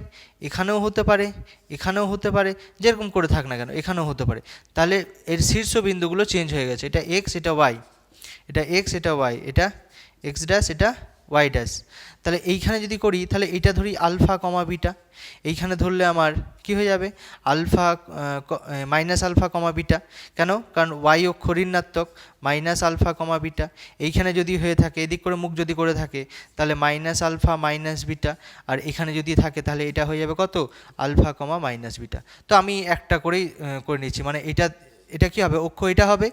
এখানেও হতে পারে, এখানেও হতে পারে, যেরকম করে থাক না কেন এখানেও হতে পারে। তাহলে এর শীর্ষবিন্দুগুলো চেঞ্জ হয়ে গেছে, এটা এক্স, এটা ওয়াই, এটা এক্স, এটা ওয়াই, এটা এক্স ড্যাশ, এটা ওয়াই ড্যাশ। তাহলে এইখানে যদি করি তাহলে এইটা ধরি আলফা কমা বিটা, এইখানে ধরলে আমার কি হয়ে যাবে alpha minus alpha comma beta. কেন, কারণ ওয়াই অক্ষ ঋণাত্মক, মাইনাস আলফা কমা বিটা। এইখানে যদি হয়ে থাকে, এদিক করে মুখ যদি করে থাকে তাহলে মাইনাস আলফা মাইনাস বিটা, আর এখানে যদি থাকে তাহলে এটা হয়ে যাবে কত, আলফা কমা মাইনাস বিটা। তো আমি একটা করেই করে নিচ্ছি, মানে এটা কি হবে, অক্ষ এটা হবে,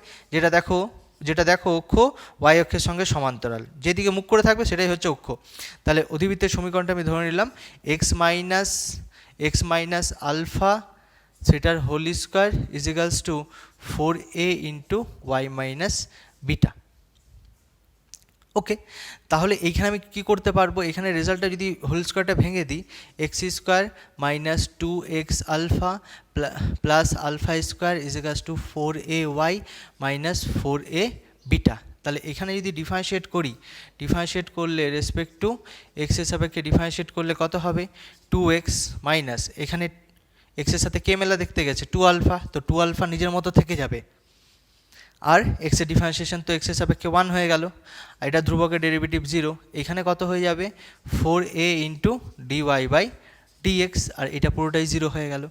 যেটা দেখো অক্ষ ওয়াই অক্ষের সঙ্গে সমান্তরাল, যেদিকে মুখ করে থাকবে সেটাই হচ্ছে অক্ষ। তাহলে অধিবৃত্তের সমীকরণটা আমি ধরে নিলাম এক্স মাইনাস আলফা সেটার whole square is equals to 4a into y minus beta. Okay, তাহলে এইখানে আমি কী করতে পারবো, এখানে রেজাল্টটা যদি হোল স্কোয়ারটা ভেঙে দিই, X square minus 2x alpha plus alpha square is equals to 4ay minus 4a beta. তাহলে এখানে যদি ডিফারেন্সিয়েট করি, ডিফারেন্সিয়েট করলে রেসপেক্ট টু এক্সের সাপেক্ষে ডিফারেন্সিয়েট করলে কত হবে, 2x মাইনাস এখানে এক্সের সাথে কে মেলা দেখতে গেছে 2 আলফা, তো 2 আলফা নিজের মতো থেকে যাবে, আর এক্সের ডিফারেন্সিয়েশন তো এক্সের সাপেক্ষে 1 হয়ে গেল, আর এটা ধ্রুবকের ডেরিভেটিভ 0, এখানে কত হয়ে যাবে 4a into dy by dx, আর এটা পুরোটাই 0 হয়ে গেল।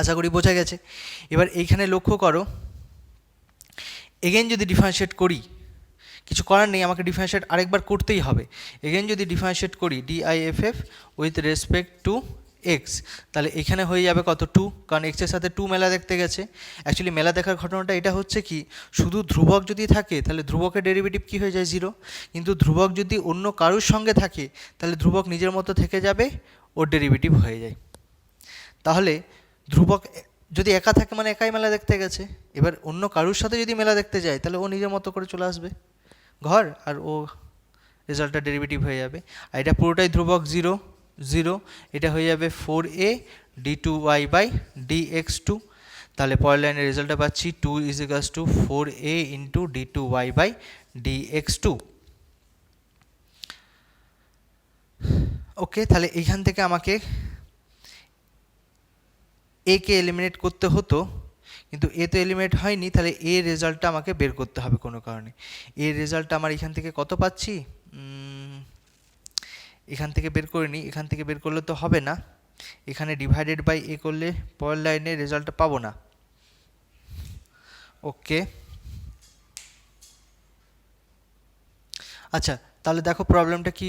আশা করি বোঝা গেছে। এবার এইখানে লক্ষ্য করো, এগেন যদি ডিফারেন্সিয়েট করি, কিছু করার নেই, আমাকে ডিফারেন্সিয়েট আরেকবার করতেই হবে। এগেন যদি ডিফারেন্সিয়েট করি ডিআইএফএফ উইথ রেসপেক্ট টু এক্স, তাহলে এখানে হয়ে যাবে কত 2, কারণ এক্সের সাথে 2 মেলা দেখতে গেছে। অ্যাকচুয়ালি মেলা দেখার ঘটনাটা এটা হচ্ছে কি, শুধু ধ্রুবক যদি থাকে তাহলে ধ্রুবকের ডেরিভেটিভ কী হয়ে যায় 0, কিন্তু ধ্রুবক যদি অন্য কারুর সঙ্গে থাকে তাহলে ধ্রুবক নিজের মতো থেকে যাবে, ওর ডেরিভেটিভ হয়ে যায়। তাহলে ধ্রুবক যদি একা থাকে মানে একাই মেলা দেখতে গেছে, এবার অন্য কারুর সাথে যদি মেলা দেখতে যায় তাহলে ও নিজের মতো করে চলে আসবে ঘর, আর ও রেজাল্টটা ডেরিভেটিভ হয়ে যাবে। আর এটা পুরোটাই ধ্রুবক 0 0, এটা হয়ে যাবে 4a d2y বাই dx2। তাহলে পরের লাইনের রেজাল্টটা পাচ্ছি 2 = 4a into d2y by dx2। ওকে, তাহলে এইখান থেকে আমাকে এ কে এলিমিনেট করতে হতো, কিন্তু এ তো এলিমিনেট হয়নি, তাহলে এ রেজাল্টটা আমাকে বের করতে হবে কোনো কারণে। এর রেজাল্টটা আমার এখান থেকে কত পাচ্ছি, এখান থেকে বের করে নিই, এখান থেকে বের করলে তো হবে না, এখানে ডিভাইডেড বাই এ করলে পরের লাইনে রেজাল্টটা পাবো না। ওকে, আচ্ছা তাহলে দেখো প্রবলেমটা কি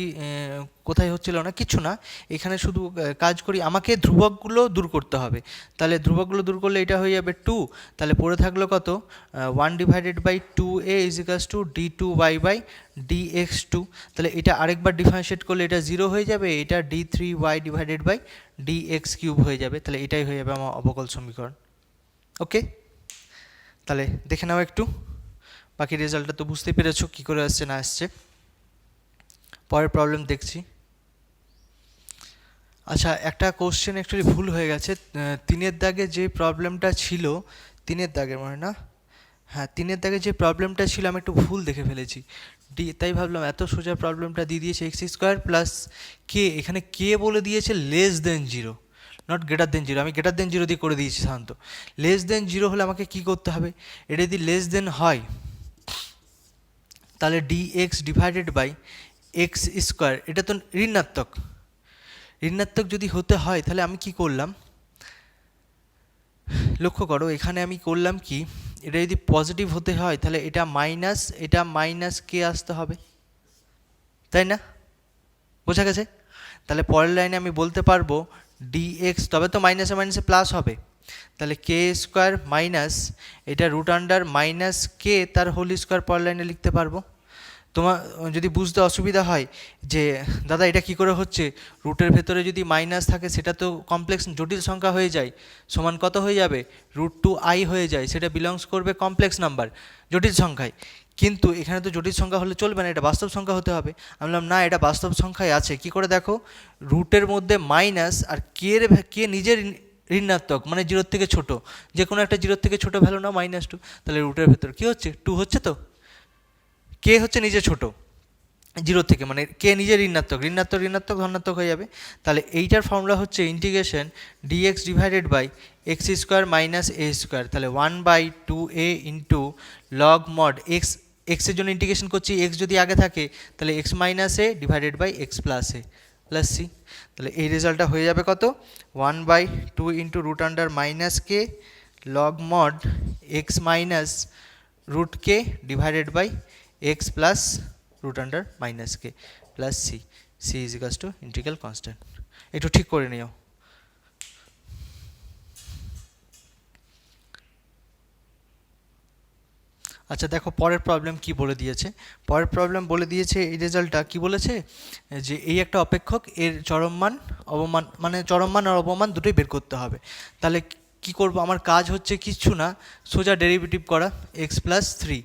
কোথায় হচ্ছিল না, কিছু না, এখানে শুধু কাজ করি, আমাকে ধ্রুবকগুলো দূর করতে হবে। তাহলে ধ্রুবকগুলো দূর করলে এটা হয়ে যাবে 2, তাহলে পড়ে থাকলো কত 1 divided by 2a = d2y by dx2। তাহলে এটা আরেকবার ডিফারেন্সিয়েট করলে এটা 0 হয়ে যাবে, এটা d3y ডিভাইডেড বাই dx³ হয়ে যাবে। তাহলে এটাই হয়ে যাবে আমার অবকল সমীকরণ। ওকে, তাহলে দেখে নাও একটু, বাকি রেজাল্টটা তো বুঝতেই পেরেছো কী করে আসছে না আসছে। পরের প্রবলেম দেখছি। আচ্ছা, একটা কোশ্চেন অ্যাকচুয়ালি ভুল হয়ে গেছে, 3-এর দাগে যে প্রবলেমটা ছিল, 3-এর দাগের মনে না, হ্যাঁ 3-এর দাগে যে প্রবলেমটা ছিল আমি একটু ভুল দেখে ফেলেছি, তাই ভাবলাম এত সোজা প্রবলেমটা দিয়ে দিয়েছে x² প্লাস কে, এখানে কে বলে দিয়েছে less than 0, not greater than 0, আমি গ্রেটার দেন 0 দিয়ে করে দিয়েছি সাধারণত। লেস দেন 0 হলে আমাকে কি করতে হবে, এটা যদি লেস দেন হয় তাহলে dx ডিভাইডেড বাই x², এটা তো ঋণাত্মক, ঋণাত্মক যদি হতে হয় তাহলে আমি কি করলাম, লক্ষ্য করো এখানে আমি করলাম কি, এটা যদি পজিটিভ হতে হয় তাহলে এটা মাইনাস কে আসতে হবে, তাই না, বোঝা গেছে। তাহলে পরের লাইনে আমি বলতে পারবো dx, তবে তো মাইনাসে মাইনাসে প্লাস হবে, তাহলে k² মাইনাস এটা রুট আন্ডার মাইনাস কে তার হোল স্কোয়ার পরের লাইনে লিখতে পারবো। তোমার যদি বুঝতে অসুবিধা হয় যে দাদা এটা কি করে হচ্ছে, রুটের ভেতরে যদি মাইনাস থাকে সেটা তো কমপ্লেক্স জটিল সংখ্যা হয়ে যায়, সমান কত হয়ে যাবে √2i হয়ে যায়, সেটা বিলংস করবে কমপ্লেক্স নাম্বার জটিল সংখ্যায়, কিন্তু এখানে তো জটিল সংখ্যা হলে চলবে না, এটা বাস্তব সংখ্যা হতে হবে। আমি বললাম না, এটা বাস্তব সংখ্যায় আছে, কি করে দেখো, রুটের মধ্যে মাইনাস আর কে নিজের ঋণাত্মক মানে 0 থেকে ছোট, যে কোনো একটা 0 থেকে ছোট ভ্যালু নাও -2, তাহলে রুটের ভেতর কী হচ্ছে 2 হচ্ছে, তো কে হচ্ছে নিজে ছোট 0 থেকে, মানে কে নিজে ঋণাত্মক ধনাত্মক হয়ে যাবে। তাহলে এইটার ফর্মুলা হচ্ছে integration dx divided by x² minus a², তাহলে 1/2a ইন্টু লগ মড এক্সের জন্য ইন্টিগ্রেশন করছি, এক্স যদি আগে থাকে তাহলে x minus A divided by x plus A plus C. তাহলে এই রেজাল্টটা হয়ে যাবে কত 1/2 into root under minus K log mod X minus root K divided by x plus root under minus K plus C, C is equals to integral constant. একটু ঠিক করে নিও। আচ্ছা দেখো পরের প্রবলেম কি বলে দিয়েছে, পরের প্রবলেম বলে দিয়েছে এই রেজাল্টটা কি বলেছে, যে এই একটা অপেক্ষক এর চরমমান অবমান, মানে চরমমান আর অবমান দুটোই বের করতে হবে। তাহলে কি করব, আমার কাজ হচ্ছে কিচ্ছু না, সোজা ডেরিভেটিভ করা x+3।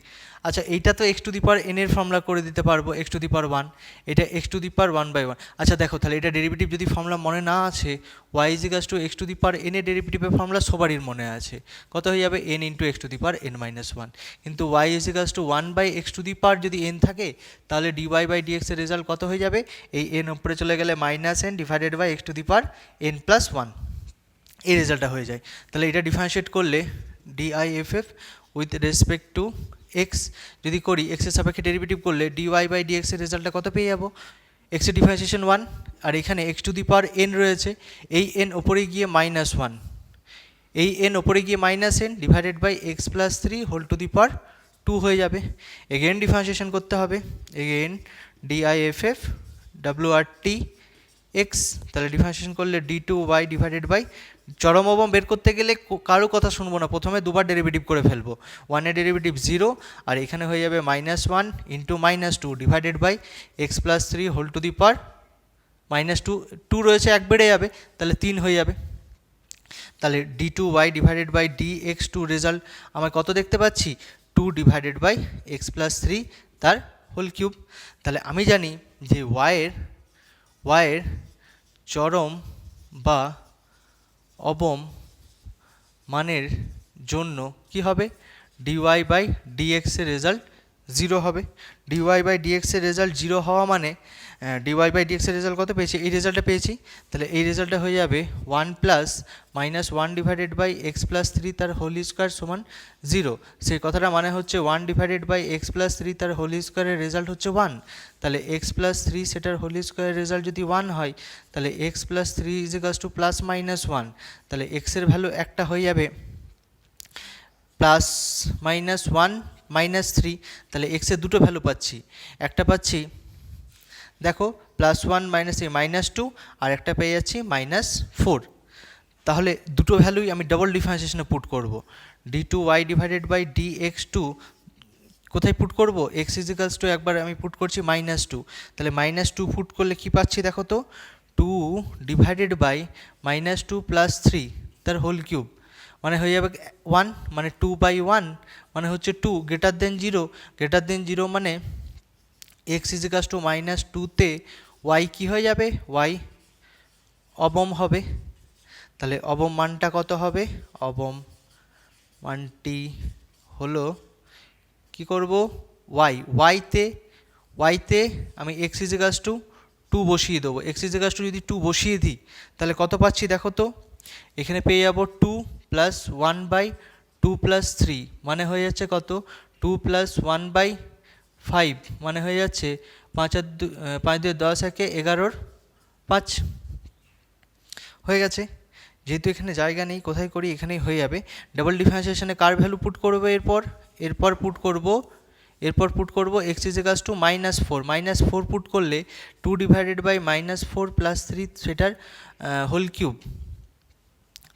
আচ্ছা এইটা তো x⁴n এর ফর্মুলা করে দিতে পারবো, x⁴1, এটা x⁴1/1। আচ্ছা দেখো তাহলে এটা ডেরিভেটিভ যদি ফর্মুলা মনে না আছে, y = x⁴n এর ডেরিভেটিভের ফর্মুলা সবারই মনে আছে, কত হয়ে যাবে n × x⁴n-1। কিন্তু y = 1/x⁴ যদি n থাকে তাহলে dy/dx এর রেজাল্ট কত হয়ে যাবে, এই n উপরে চলে গেলে -n ডিভাইডেড বাই x⁴n+1, এই রেজাল্টটা হয়ে যায়। তাহলে এটা ডিফারেন্সিয়েট করলে ডিআইএফএফ উইথ রেসপেক্ট টু এক্স যদি করি, এক্সের সাপেক্ষে ডেরিভেটিভ করলে dy/dx এর রেজাল্টটা কত পেয়ে যাবো, x এর ডিফারেন্সিয়েশন 1, আর এখানে x⁴n রয়েছে, এই n ওপরে গিয়ে -1, এই n ওপরে গিয়ে -n divided by x+3 whole to the power 2 টু হয়ে যাবে। এগেন ডিফারেন্সিয়েশন করতে হবে, এগেন ডিআইএফএফ ডব্লিউআরটি এক্স, তাহলে ডিফারেন্সিয়েশন করলে d2y ডিভাইডেড বাই, চরম অবম বের করতে গেলে কারো কথা শুনবো না, প্রথমে দুবার ডেরিভেটিভ করে ফেলবো। ওয়ানের ডেরিভেটিভ 0 আর এখানে হয়ে যাবে -1 into -2 divided by x plus 3 whole to the power -2, 2 রয়েছে এক বেড়ে যাবে, তাহলে 3 হয়ে যাবে। তাহলে d2y divided by dx2 result আমার কত দেখতে পাচ্ছি, 2 ডিভাইডেড বাই এক্স প্লাস 3 তার হোল কিউব। তাহলে আমি জানি যে ওয়াইয়ের চরম বা অবম মানের জন্য কি হবে, dy বাই dx এর রেজাল্ট 0 হবে। dy বাই dx এর রেজাল্ট 0 হওয়া মানে dy বাই dx এর রেজাল্ট কত পেয়েছি, এই রেজাল্টটা পেয়েছি, তাহলে এই রেজাল্টটা হয়ে যাবে 1 plus -1 divided by x plus 3 তার হোল স্কোয়ার সমান 0। সেই কথাটা মানে হচ্ছে 1 ডিভাইডেড বাই এক্স প্লাস 3 তার হোল স্কোয়ারের রেজাল্ট হচ্ছে 1। তাহলে এক্স প্লাস 3 সেটার হোল স্কোয়ারের রেজাল্ট যদি 1 হয়, তাহলে x plus 3 is equals two plus -1, তাহলে এক্সের ভ্যালু একটা হয়ে যাবে প্লাস -1 -3, তাহলে এক্সের দুটো ভ্যালু পাচ্ছি, একটা পাচ্ছি দেখো +1 -3 -2, আর একটা পেয়ে যাচ্ছি -4। তাহলে দুটো ভ্যালুই আমি ডবল ডিফারেন্সিয়েশনে পুট করব। d2y ডিভাইডেড বাই dx2 কোথায় পুট করব, x ইজ ইকুয়ালস টু একবার আমি পুট করছি -2, তাহলে -2 পুট করলে কি পাচ্ছি দেখো তো, 2 ডিভাইডেড বাই -2 প্লাস 3 তার হোল কিউব, মানে হয়ে যাবে 1, মানে 2/1 মানে হচ্ছে 2 গ্রেটার দেন 0 মানে x ইজ ইকুয়ালস টু -2 তে y কি হয়ে যাবে, y অবম হবে। তাহলে অবম মানটা কত হবে, অবম মানটি হলো কি করব, y তে আমি x ইজ ইকুয়ালস টু 2 বসিয়ে দেবো। x ইজ ইকুয়ালস টু যদি 2 বসিয়ে দিই তাহলে কত পাচ্ছি দেখো তো, এখানে পেয়ে যাবো 2 প্লাস 1/2 প্লাস 3 মানে হয়ে যাচ্ছে কত, 2 প্লাস 1/5 মানে হয়ে যাচ্ছে 5 আর 2 10 একে 11 5 হয়ে গেছে। যেহেতু এখানে জায়গা নেই, কোথায় করি, এখানেই হয়ে যাবে। ডাবল ডিফারেন্সিয়েশনে কার ভ্যালু পুট করবো, এরপর পুট করব x is equals two -4 put করলে 2 ডিভাইডেড বাই -4 প্লাস 3 সেটার হোল কিউব,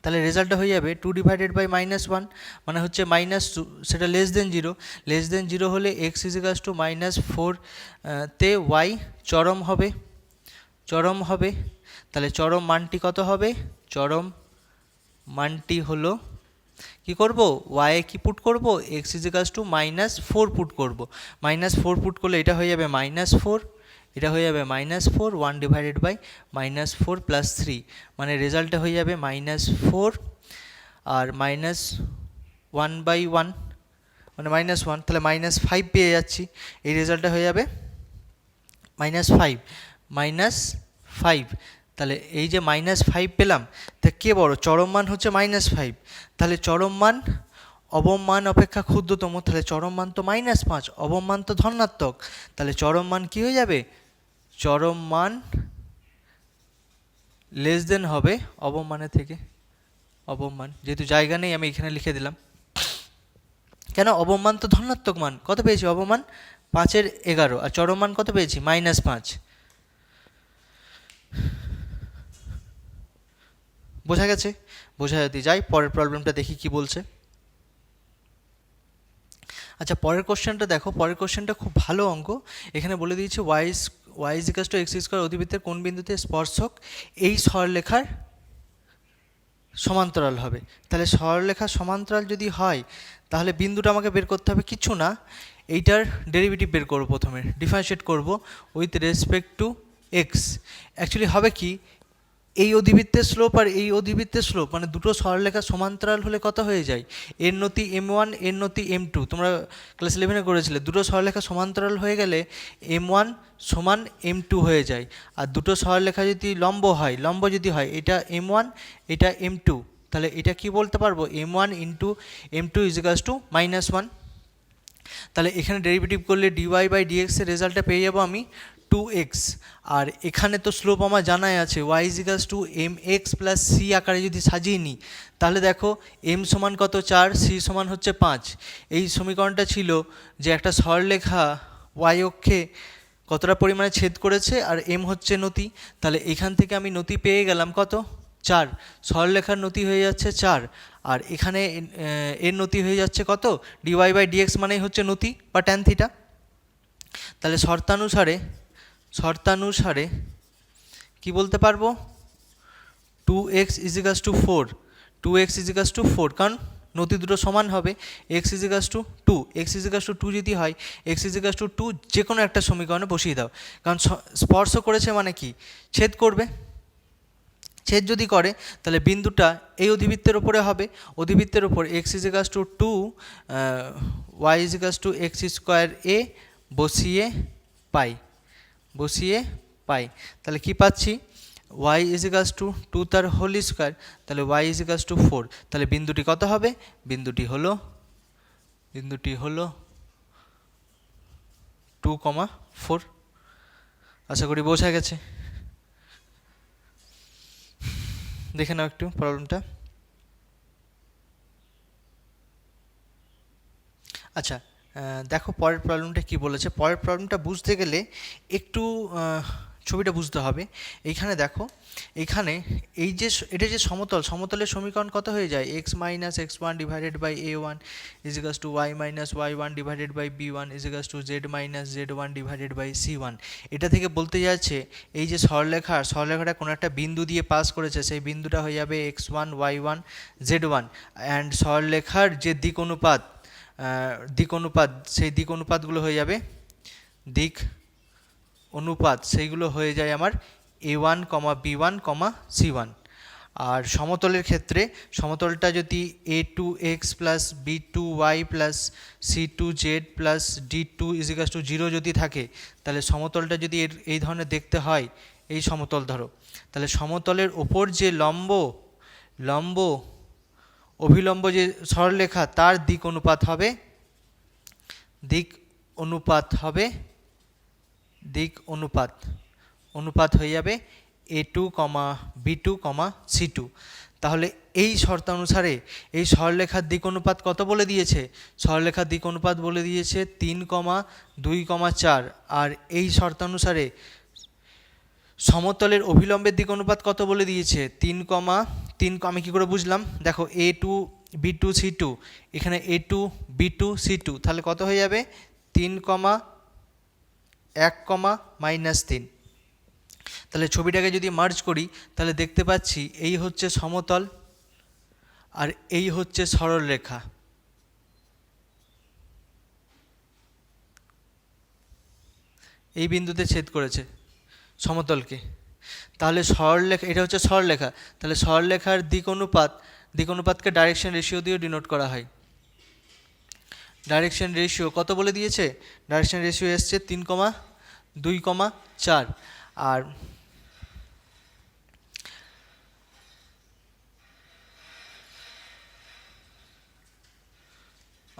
তাহলে রেজাল্টটা হয়ে যাবে 2 ডিভাইডেড বাই -1 মানে হচ্ছে -2, সেটা লেস দেন 0 হলে x ইজ ইকুয়ালস টু -4 তে y চরম হবে। তাহলে চরম মানটি কত হবে, চরম মানটি হলো কি করব, y কি পুট করব, x is equals two -4 put করব। -4 পুট করলে এটা হয়ে যাবে -4, এটা হয়ে যাবে -4, 1 ডিভাইডেড বাই -4 প্লাস 3 মানে রেজাল্টটা হয়ে যাবে -4 আর -1/1 মানে -1, তাহলে -5 পেয়ে যাচ্ছি, এই রেজাল্টটা হয়ে যাবে -5। তাহলে এই যে -5 পেলাম, তা কে বড়, চরম মান হচ্ছে -5, তাহলে চরম মান অবম মান অপেক্ষা ক্ষুদ্রতম, তাহলে চরম মান তো -5, অবম মান তো ধনাত্মক, তাহলে চরম মান কি হয়ে যাবে, চরম মান লেস দেন হবে অবম মানের থেকে, অবম মান যেহেতু জায়গা নেই আমি এখানে লিখে দিলাম। কেন, অবম মান তো ধনাত্মক মান, কত পেয়েছি অবম মান 5 এর 11, আর চরম মান কত পেয়েছি -5। বোঝা গেছে, বোঝা যদি যাই পরের প্রবলেমটা দেখি কি বলছে। আচ্ছা পরের কোশ্চেনটা দেখো, পরের কোশ্চেনটা খুব ভালো অঙ্ক। এখানে বলে দিয়েছে y is equals to x square অধিবৃত্তের কোন বিন্দুতে স্পর্শক এই সরলরেখার সমান্তরাল হবে। তাহলে সরলরেখার সমান্তরাল যদি হয় তাহলে বিন্দুটা আমাকে বের করতে হবে, কিছু না, এইটার ডেরিভেটিভ বের করবো, প্রথমে ডিফারেন্সিয়েট করব with respect to x. Actually হবে কি, এই অধিবৃত্তের স্লোপ আর এই অধিবৃত্তের স্লোপ মানে দুটো সরলরেখা সমান্তরাল হলে কত হয়ে যায়, এর নতি m1 এর নতি m2, তোমরা ক্লাস 11-এ করেছিলে, দুটো সরলরেখা সমান্তরাল হয়ে গেলে m1 সমান m2 হয়ে যায়। আর দুটো সরলরেখা যদি লম্ব যদি হয় এটা m1 এটা m2, তাহলে এটা কি বলতে পারবো, m1 into m2 is equals two -1। তাহলে এখানে ডেরিভেটিভ করলে dy বাই dx এর রেজাল্টটা পেয়ে যাবো আমি 2x, আর এখানে তো স্লোপ আমার জানাই আছে y equals to mx plus c আকারে যদি সাজিয়ে নিই, তাহলে দেখো m সমান কত 4, c সমান হচ্ছে 5। এই সমীকরণটা ছিল যে একটা সরলরেখা y অক্ষে কতটা পরিমাণে ছেদ করেছে আর m হচ্ছে নতি, তাহলে এখান থেকে আমি নতি পেয়ে গেলাম কত 4, সরলরেখার নতি হয়ে যাচ্ছে 4, আর এখানে এর নতি হয়ে যাচ্ছে কত dy বাই dx মানেই হচ্ছে নতি বা ট্যান থিটা। তাহলে শর্তানুসারে কি বলতে পারবো 2x ইজিক্যালস টু 4, 2x ইজিক্যালস টু 4, কারণ নতি দুটো সমান হবে, x equals to 2, x equals to 2 যদি হয় x ইজিক্যালস টু 2 যে কোনো একটা সমীকরণে বসিয়ে দাও, কারণ স্পর্শ করেছে মানে কি ছেদ করবে, ছেদ যদি করে তাহলে বিন্দুটা এই অধিবৃত্তের ওপরে হবে, অধিবৃত্তের ওপর x equals to 2 y equals to x square a বসিয়ে পাই, তাহলে কি পাচ্ছি y ইজিক্যালস টু 2 তার হোল স্কোয়ার, তাহলে y ইজিক্যালস টু 4, তাহলে বিন্দুটি কত হবে, বিন্দুটি হলো 2,4। আশা করি বোঝা গেছে। দেখে নাও একটু প্রবলেমটা। আচ্ছা দেখো পরের প্রবলেমটা কি বলেছে। পরের প্রবলেমটা বুঝতে গেলে একটু ছবিটা বুঝতে হবে। এইখানে দেখো, এইখানে এই যে এটা যে সমতলের সমীকরণ কত হয়ে যায় x minus x1 divided by a1 equals to y minus y1 divided by b1 equals to z minus z1 divided by c1। এটা থেকে বলতে যাচ্ছে এই যে সরলরেখাটা কোনো একটা বিন্দু দিয়ে পাস করেছে, সেই বিন্দুটা হয়ে যাবে x1 y1 z1, অ্যান্ড সরলরেখার যে দিক অনুপাত সেই দিক অনুপাতগুলো হয়ে যাবে সেইগুলো হয়ে যায় আমার a1, b1, c1। আর সমতলের ক্ষেত্রে সমতলটা যদি a2x plus b2y plus c2z plus d2 equals to 0 যদি থাকে, তাহলে সমতলটা যদি এই ধরনের দেখতে হয়, এই সমতল ধরো, তাহলে সমতলের ওপর যে লম্ব অভিলম্ব যে সরলরেখা তার দিক অনুপাত হয়ে যাবে a2, b2, c2। তাহলে এই শর্তানুসারে এই সরলরেখার দিক অনুপাত কত বলে দিয়েছে, সরলরেখার দিক অনুপাত বলে দিয়েছে 3, 2, 4, আর এই শর্তানুসারে সমতলের অভিলম্বের দিক অনুপাত কত বলে দিয়েছে 3, আমি কি করে বুঝলাম, দেখো a2, b2, c2, এখানে a2, b2, c2, তাহলে কত হয়ে যাবে 3, 1, -3। তাহলে ছবিটাকে যদি মার্জ করি তাহলে দেখতে পাচ্ছি এই হচ্ছে সমতল আর এই হচ্ছে সরলরেখা। এই বিন্দুতে ছেদ করেছে সমতলকে, তাহলে সরলরেখা, এটা হচ্ছে সরলরেখা, তাহলে সরলরেখার দিক অনুপাতকে ডাইরেকশন রেশিও দিয়ে ডিনোট করা হয়। ডাইরেকশন রেশিও কত বলে দিয়েছে, ডাইরেকশন রেশিও এসছে 3, 2, 4। আর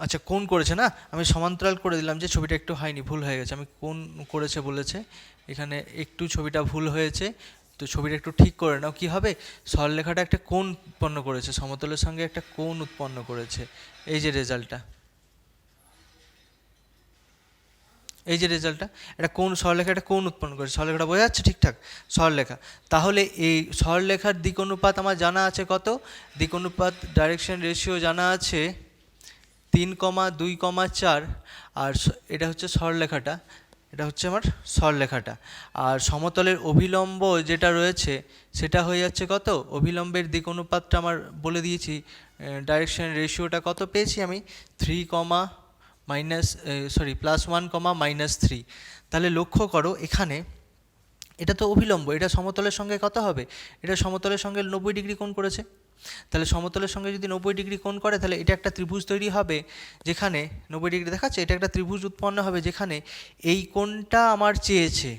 আচ্ছা কোণ করেছে না, আমি সমান্তরাল করে দিলাম যে ছবিটা একটু হয়নি, ভুল হয়ে গেছে, আমি কোণ করেছে বলেছে, এখানে একটু ছবিটা ভুল হয়েছে, তো ছবিটা একটু ঠিক করে নাও। কী হবে, সরলরেখাটা একটা কোণ উৎপন্ন করেছে, সমতলের সঙ্গে একটা কোণ উৎপন্ন করেছে, এই যে রেজাল্টটা, একটা কোণ, সরলরেখা একটা কোণ উৎপন্ন করেছে, সরলরেখাটা বোঝা যাচ্ছে ঠিকঠাক, সরলরেখা। তাহলে এই সরলরেখার দিক অনুপাত আমার জানা আছে কত, দিক অনুপাত ডাইরেকশন রেশিও জানা আছে 3, 2, 4, আর এটা হচ্ছে সরলরেখাটা, এটা হচ্ছে আমার সরলরেখাটা। আর সমতলের অভিলম্ব যেটা রয়েছে সেটা হয়ে যাচ্ছে কত, অভিলম্বের দিক অনুপাতটা আমার বলে দিয়েছি, ডাইরেকশন রেশিওটা কত পেয়েছি আমি 3, +1, -3। তাহলে লক্ষ্য করো এখানে এটা তো অভিলম্ব, এটা সমতলের সঙ্গে কত হবে, এটা সমতলের সঙ্গে 90 ডিগ্রি কোণ করেছে, তাহলে সমতলের সঙ্গে যদি 90 ডিগ্রি কোণ করে তাহলে এটা একটা ত্রিভুজ তৈরি হবে, যেখানে 90 ডিগ্রি দেখাচ্ছে, এটা একটা ত্রিভুজ উৎপন্ন হবে যেখানে এই কোণটা আমার চেয়েছে,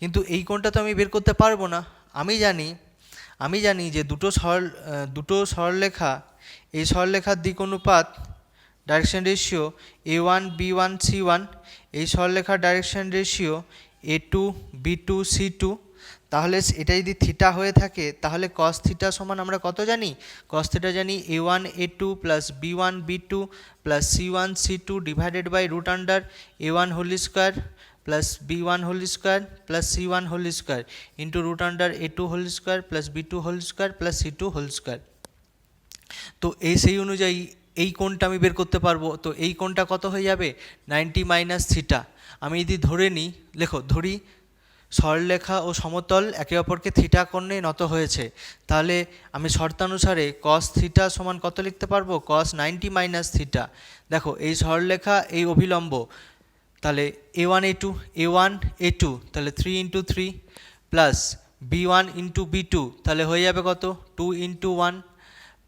কিন্তু এই কোণটা তো আমি বের করতে পারবো না। আমি জানি যে দুটো সরলরেখা, এই সরলরেখার দিক অনুপাত direction ratio a1, b1, c1, এই সরলরেখার direction ratio A2 B2 C2, তাহলে এটা যদি থিটা হয়ে থাকে তাহলে cos থিটা সমান আমরা কত জানি? cos থিটা জানি A1 A2 plus B1 B2 plus C1 C2 divided by root under A1 whole square plus B1 whole square plus C1 whole square into root under A2 whole square plus B2 whole square plus C2 whole square. তো সেই অনুযায়ী এই কোণটা আমি বের করতে পারবো। তো এই কোণটা কত হয়ে যাবে? 90 মাইনাস থিটা। আমি যদি ধরে নিই, ধরি সরলরেখা ও সমতল একে অপরকে থিটা কোণে নত হয়েছে, তাহলে আমি শর্তানুসারে cos থিটা সমান কত লিখতে পারবো? cos 90 minus theta. দেখো এই সরলরেখা এই অভিলম্ব, তাহলে A1 A2 তাহলে 3 into 3 plus B1 into B2 তাহলে হয়ে যাবে কত? 2 into 1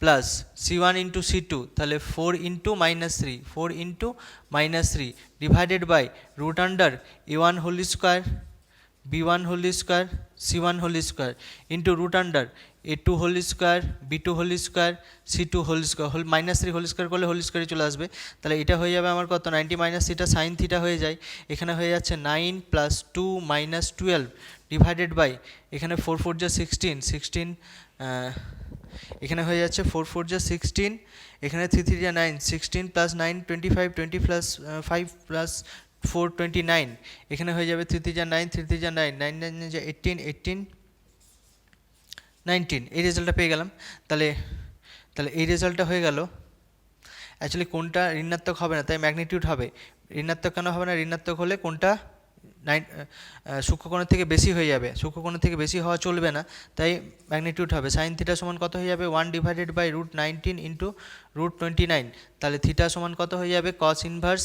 plus C1 into C2 তাহলে 4 into minus 3 divided by root under A1 whole square B1 whole square C1 whole square into root under A2 whole square B2 whole square C2 whole square minus 3 whole square করলে whole স্কোয়ারে চলে আসবে। তাহলে এটা হয়ে যাবে আমার কত? 90 মাইনাস থিটা সাইন থিটা হয়ে যায়। এখানে হয়ে যাচ্ছে 9 প্লাস 2 মাইনাস 12 ডিভাইডেড বাই এখানে 4 4 যা 16 এখানে হয়ে যাচ্ছে 4 4 যা 16, এখানে 3 3 যা 9, 16 প্লাস 9 25, 20 প্লাস 5 প্লাস 4 29, এখানে হয়ে যাবে 3 3 যা 9, 3 3 যা 9, 9 9 যা 18 19। এই রেজাল্টটা পেয়ে গেলাম। তাহলে এই রেজাল্টটা হয়ে গেল। অ্যাকচুয়ালি কোনটা ঋণাত্মক হবে না, তাই ম্যাগনিটিউড হবে। ঋণাত্মক কেন হবে না? ঋণাত্মক হলে কোনটা সূক্ষ্মকোণের থেকে বেশি হয়ে যাবে, সূক্ষ্মকোণের থেকে বেশি হওয়া চলবে না, তাই ম্যাগনিটিউড হবে। সাইন থিটা সমান কত হয়ে যাবে? 1 divided by root 19 into root 29। তাহলে থিটা সমান কত হয়ে যাবে? Cos inverse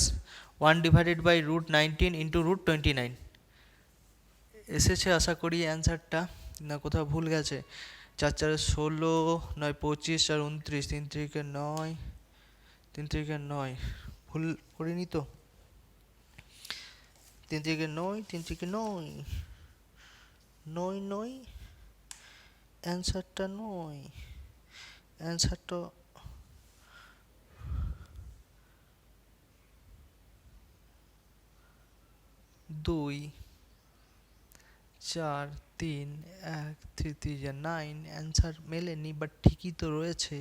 1 divided by root 19 into root 29। এসেছে আশা করি অ্যান্সারটা, না কোথাও ভুল গেছে? 4 4 16, 9 25, 4 29, 3 3 9, 3 3 9, ভুল করিনি তো? 3 3 9, 3 3 9, 9 9, অ্যান্সারটা 9, অ্যান্সারটা 2 4 3 1, 3 3 যা 9, অ্যান্সার মেলেনি বাট ঠিকই তো রয়েছে।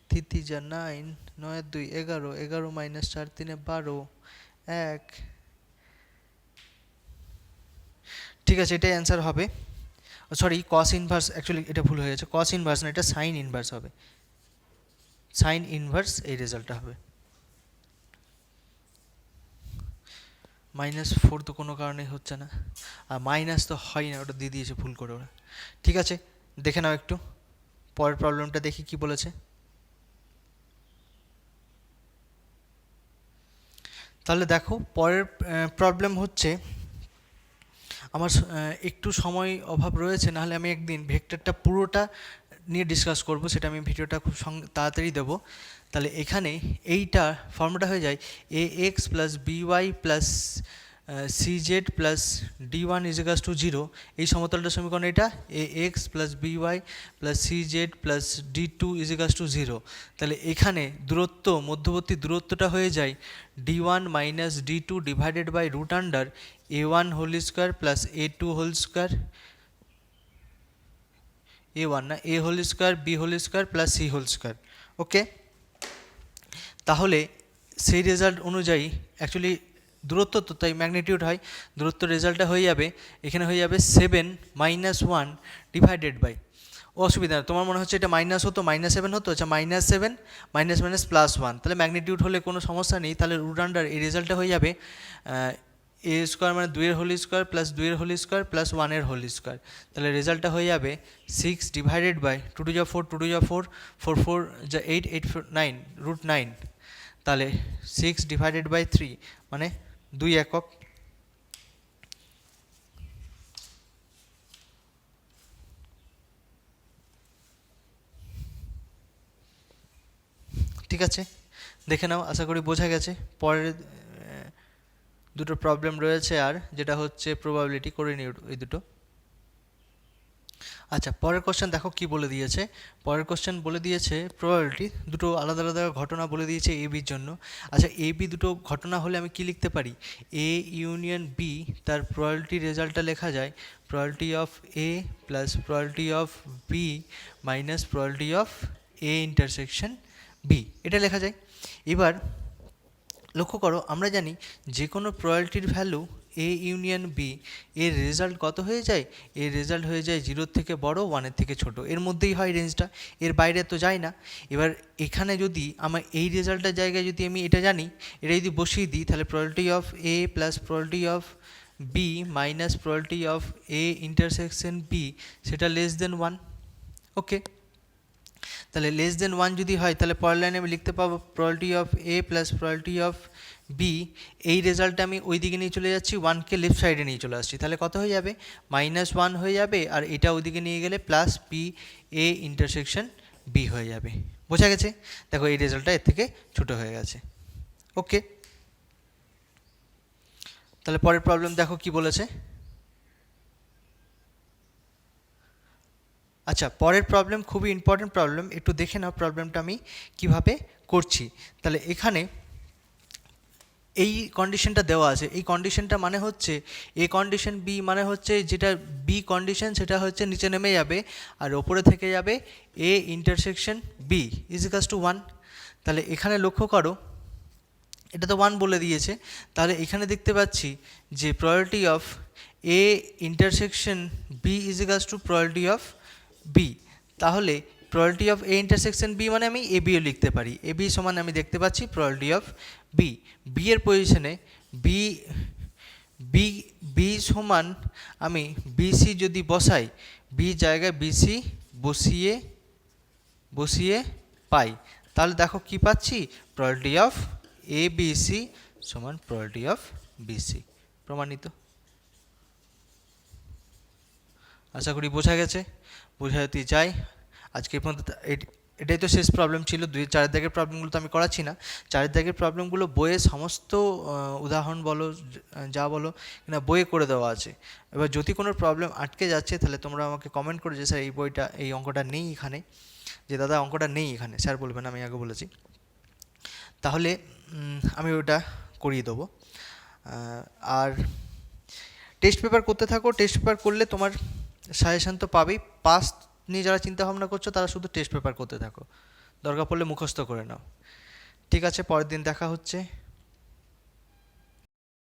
3 3 যা 9, 9 2 11, 11 মাইনাস 4 3 12, 1। ঠিক আছে, এটাই অ্যান্সার হবে। সরি, কস ইনভার্স, অ্যাকচুয়ালি এটা ভুল হয়ে গেছে, কস ইনভার্স না, এটা সাইন ইনভার্স হবে। সাইন ইনভার্স এই রেজাল্টটা হবে। -4 তো কোনো কারণেই হচ্ছে না, আর মাইনাস তো হয় না, ওটা দিয়ে দিয়েছে ভুল করে ওরা। ঠিক আছে, দেখে নাও একটু পরের প্রবলেমটা, দেখি কি বলেছে। তাহলে দেখো পরের প্রবলেম হচ্ছে, আমার একটু সময় অভাব রয়েছে, নাহলে আমি একদিন ভেক্টরটা পুরোটা নিয়ে ডিসকাস করব, সেটা আমি ভিডিওটা খুব তাড়াতাড়ি দেবো। তাহলে এখানে এইটা ফর্মুলাটা হয়ে যায় ax plus by plus cz plus d1 ইজিকাস টু 0। এই সমতলটা সমীকরণ এটা ax plus by plus cz plus d2 ইজিকাস টু 0। তাহলে এখানে দূরত্ব, মধ্যবর্তী দূরত্বটা হয়ে যায় d1 minus d2 divided by root under a1 whole square plus a2 whole square, a1 না, a whole square b whole square plus c whole square. Okay, তাহলে সেই রেজাল্ট অনুযায়ী অ্যাকচুয়ালি দূরত্ব তো, তাই ম্যাগনিটিউড হয়, দূরত্ব রেজাল্টটা হয়ে যাবে, এখানে হয়ে যাবে 7 মাইনাস 1 ডিভাইডেড বাই, অসুবিধা না, তোমার মনে হচ্ছে এটা মাইনাস হতো, -7 হতো, আচ্ছা -7 মাইনাস মাইনাস প্লাস 1, তাহলে ম্যাগনিটিউড হলে কোনো সমস্যা নেই। তাহলে রুট আন্ডার এই রেজাল্টটা হয়ে যাবে a স্কোয়ার মানে 2 এর হোল স্কোয়ার প্লাস 2 এর হোল স্কোয়ার প্লাস 1 এর হোল স্কোয়ার। তাহলে রেজাল্টটা হয়ে যাবে 6 ডিভাইডেড বাই 2 টু যা 4, 2 টু যা 4, 4 4 যা 8, 8 9, রুট 9। তাহলে 6 ডিভাইডেড বাই 3 মানে 2 একক। ঠিক আছে, দেখে নাও, আশা করি বোঝা গেছে। পরের দুটো প্রবলেম রয়েছে আর, যেটা হচ্ছে প্রবাবিলিটি, করে নিই ওই দুটো। আচ্ছা, পরের কোশ্চেন দেখো কি বলে দিয়েছে। পরের কোশ্চেন বলে দিয়েছে প্রবাবিলিটি, দুটো আলাদা আলাদা ঘটনা বলে দিয়েছে এ বির জন্য। আচ্ছা, এ বি দুটো ঘটনা হলে আমি কি লিখতে পারি? এ ইউনিয়ন বি, তার প্রবাবিলিটি রেজাল্টটা লেখা যায় probability of A plus probability of B minus probability of A intersection B, এটা লেখা যায়। এবার লক্ষ্য করো, আমরা জানি যে কোনো প্রবাবিলিটির ভ্যালু এ ইউনিয়ন বি, এর রেজাল্ট কত হয়ে যায়? এর রেজাল্ট হয়ে যায় 0-র থেকে বড়, 1-এর থেকে ছোট, এর মধ্যেই হয় রেঞ্জটা, এর বাইরে তো যায় না। এবার এখানে যদি আমার এই রেজাল্টের জায়গায় যদি আমি এটা জানি, এটা যদি বসিয়ে দিই, তাহলে probability of A plus probability of B minus probability of A intersection B, সেটা লেস দেন 1। ওকে, তাহলে লেস দেন 1 যদি হয়, তাহলে পরের লাইনে আমি লিখতে পাবো probability of A plus probability of B, এই রেজাল্টটা আমি ওই দিকে নিয়ে চলে যাচ্ছি, 1কে লেফট সাইডে নিয়ে চলে আসছি, তাহলে কত হয়ে যাবে? -1 হয়ে যাবে, আর এটা ওইদিকে নিয়ে গেলে plus B A intersection B হয়ে যাবে। বোঝা গেছে? দেখো এই রেজাল্টটা এর থেকে ছোট হয়ে গেছে। ওকে, তাহলে পরের প্রবলেম দেখো কি বলেছে। আচ্ছা, পরের প্রবলেম খুবই ইম্পর্টেন্ট প্রবলেম, একটু দেখে নাও প্রবলেমটা আমি কিভাবে করছি। তাহলে এখানে এই কন্ডিশনটা দেওয়া আছে, এই কন্ডিশনটা মানে হচ্ছে এ কন্ডিশন বি, মানে হচ্ছে যেটা বি কন্ডিশন সেটা হচ্ছে নিচে নেমে যাবে, আর ওপরে থেকে যাবে এ ইন্টারসেকশন বি ইজিকালস টু 1। তাহলে এখানে লক্ষ্য করো, এটা তো 1 বলে দিয়েছে, তাহলে এখানে দেখতে পাচ্ছি যে probability of A intersection b equals to probability of b, তাহলে probability of A intersection b মানে আমি এ বিও লিখতে পারি, এ বি সমান আমি দেখতে পাচ্ছি প্রবাবিলিটি অফ বি, বি এর পজিশনে বি বি বি সমান আমি বিসি যদি বসাই, বি জায়গায় বিসি বসিয়ে বসিয়ে পাই, তাহলে দেখো কি পাচ্ছি? Probability of A B C সমান প্রবাবিলিটি অফ বিসি। প্রমাণিত। আশা করি বোঝা গেছে। বোঝাতে চাই আজকে পর্যন্ত এটাই তো শেষ প্রবলেম ছিল। 4 দাগের প্রবলেমগুলো তো আমি করাচ্ছি না। 4 দাগের প্রবলেমগুলো বইয়ে সমস্ত উদাহরণ বলো যা বলো কিনা বইয়ে করে দেওয়া আছে। এবার যদি কোনো প্রবলেম আটকে যাচ্ছে তাহলে তোমরা আমাকে কমেন্ট করো যে স্যার এই বইটা এই অঙ্কটা নেই এখানে, যে দাদা অঙ্কটা নেই এখানে, স্যার বলবেন, আমি আগে বলেছি, তাহলে আমি ওটা করিয়ে দেবো। আর টেস্ট পেপার করতে থাকো, টেস্ট পেপার করলে তোমার সাজেশান তো পাবেই, পাস নিয়ে যারা চিন্তা ভাবনা করছো তারা শুধু টেস্ট পেপার করতে থাকো, দরকার পড়লে মুখস্থ করে নাও। ঠিক আছে, পরের দিন দেখা হচ্ছে।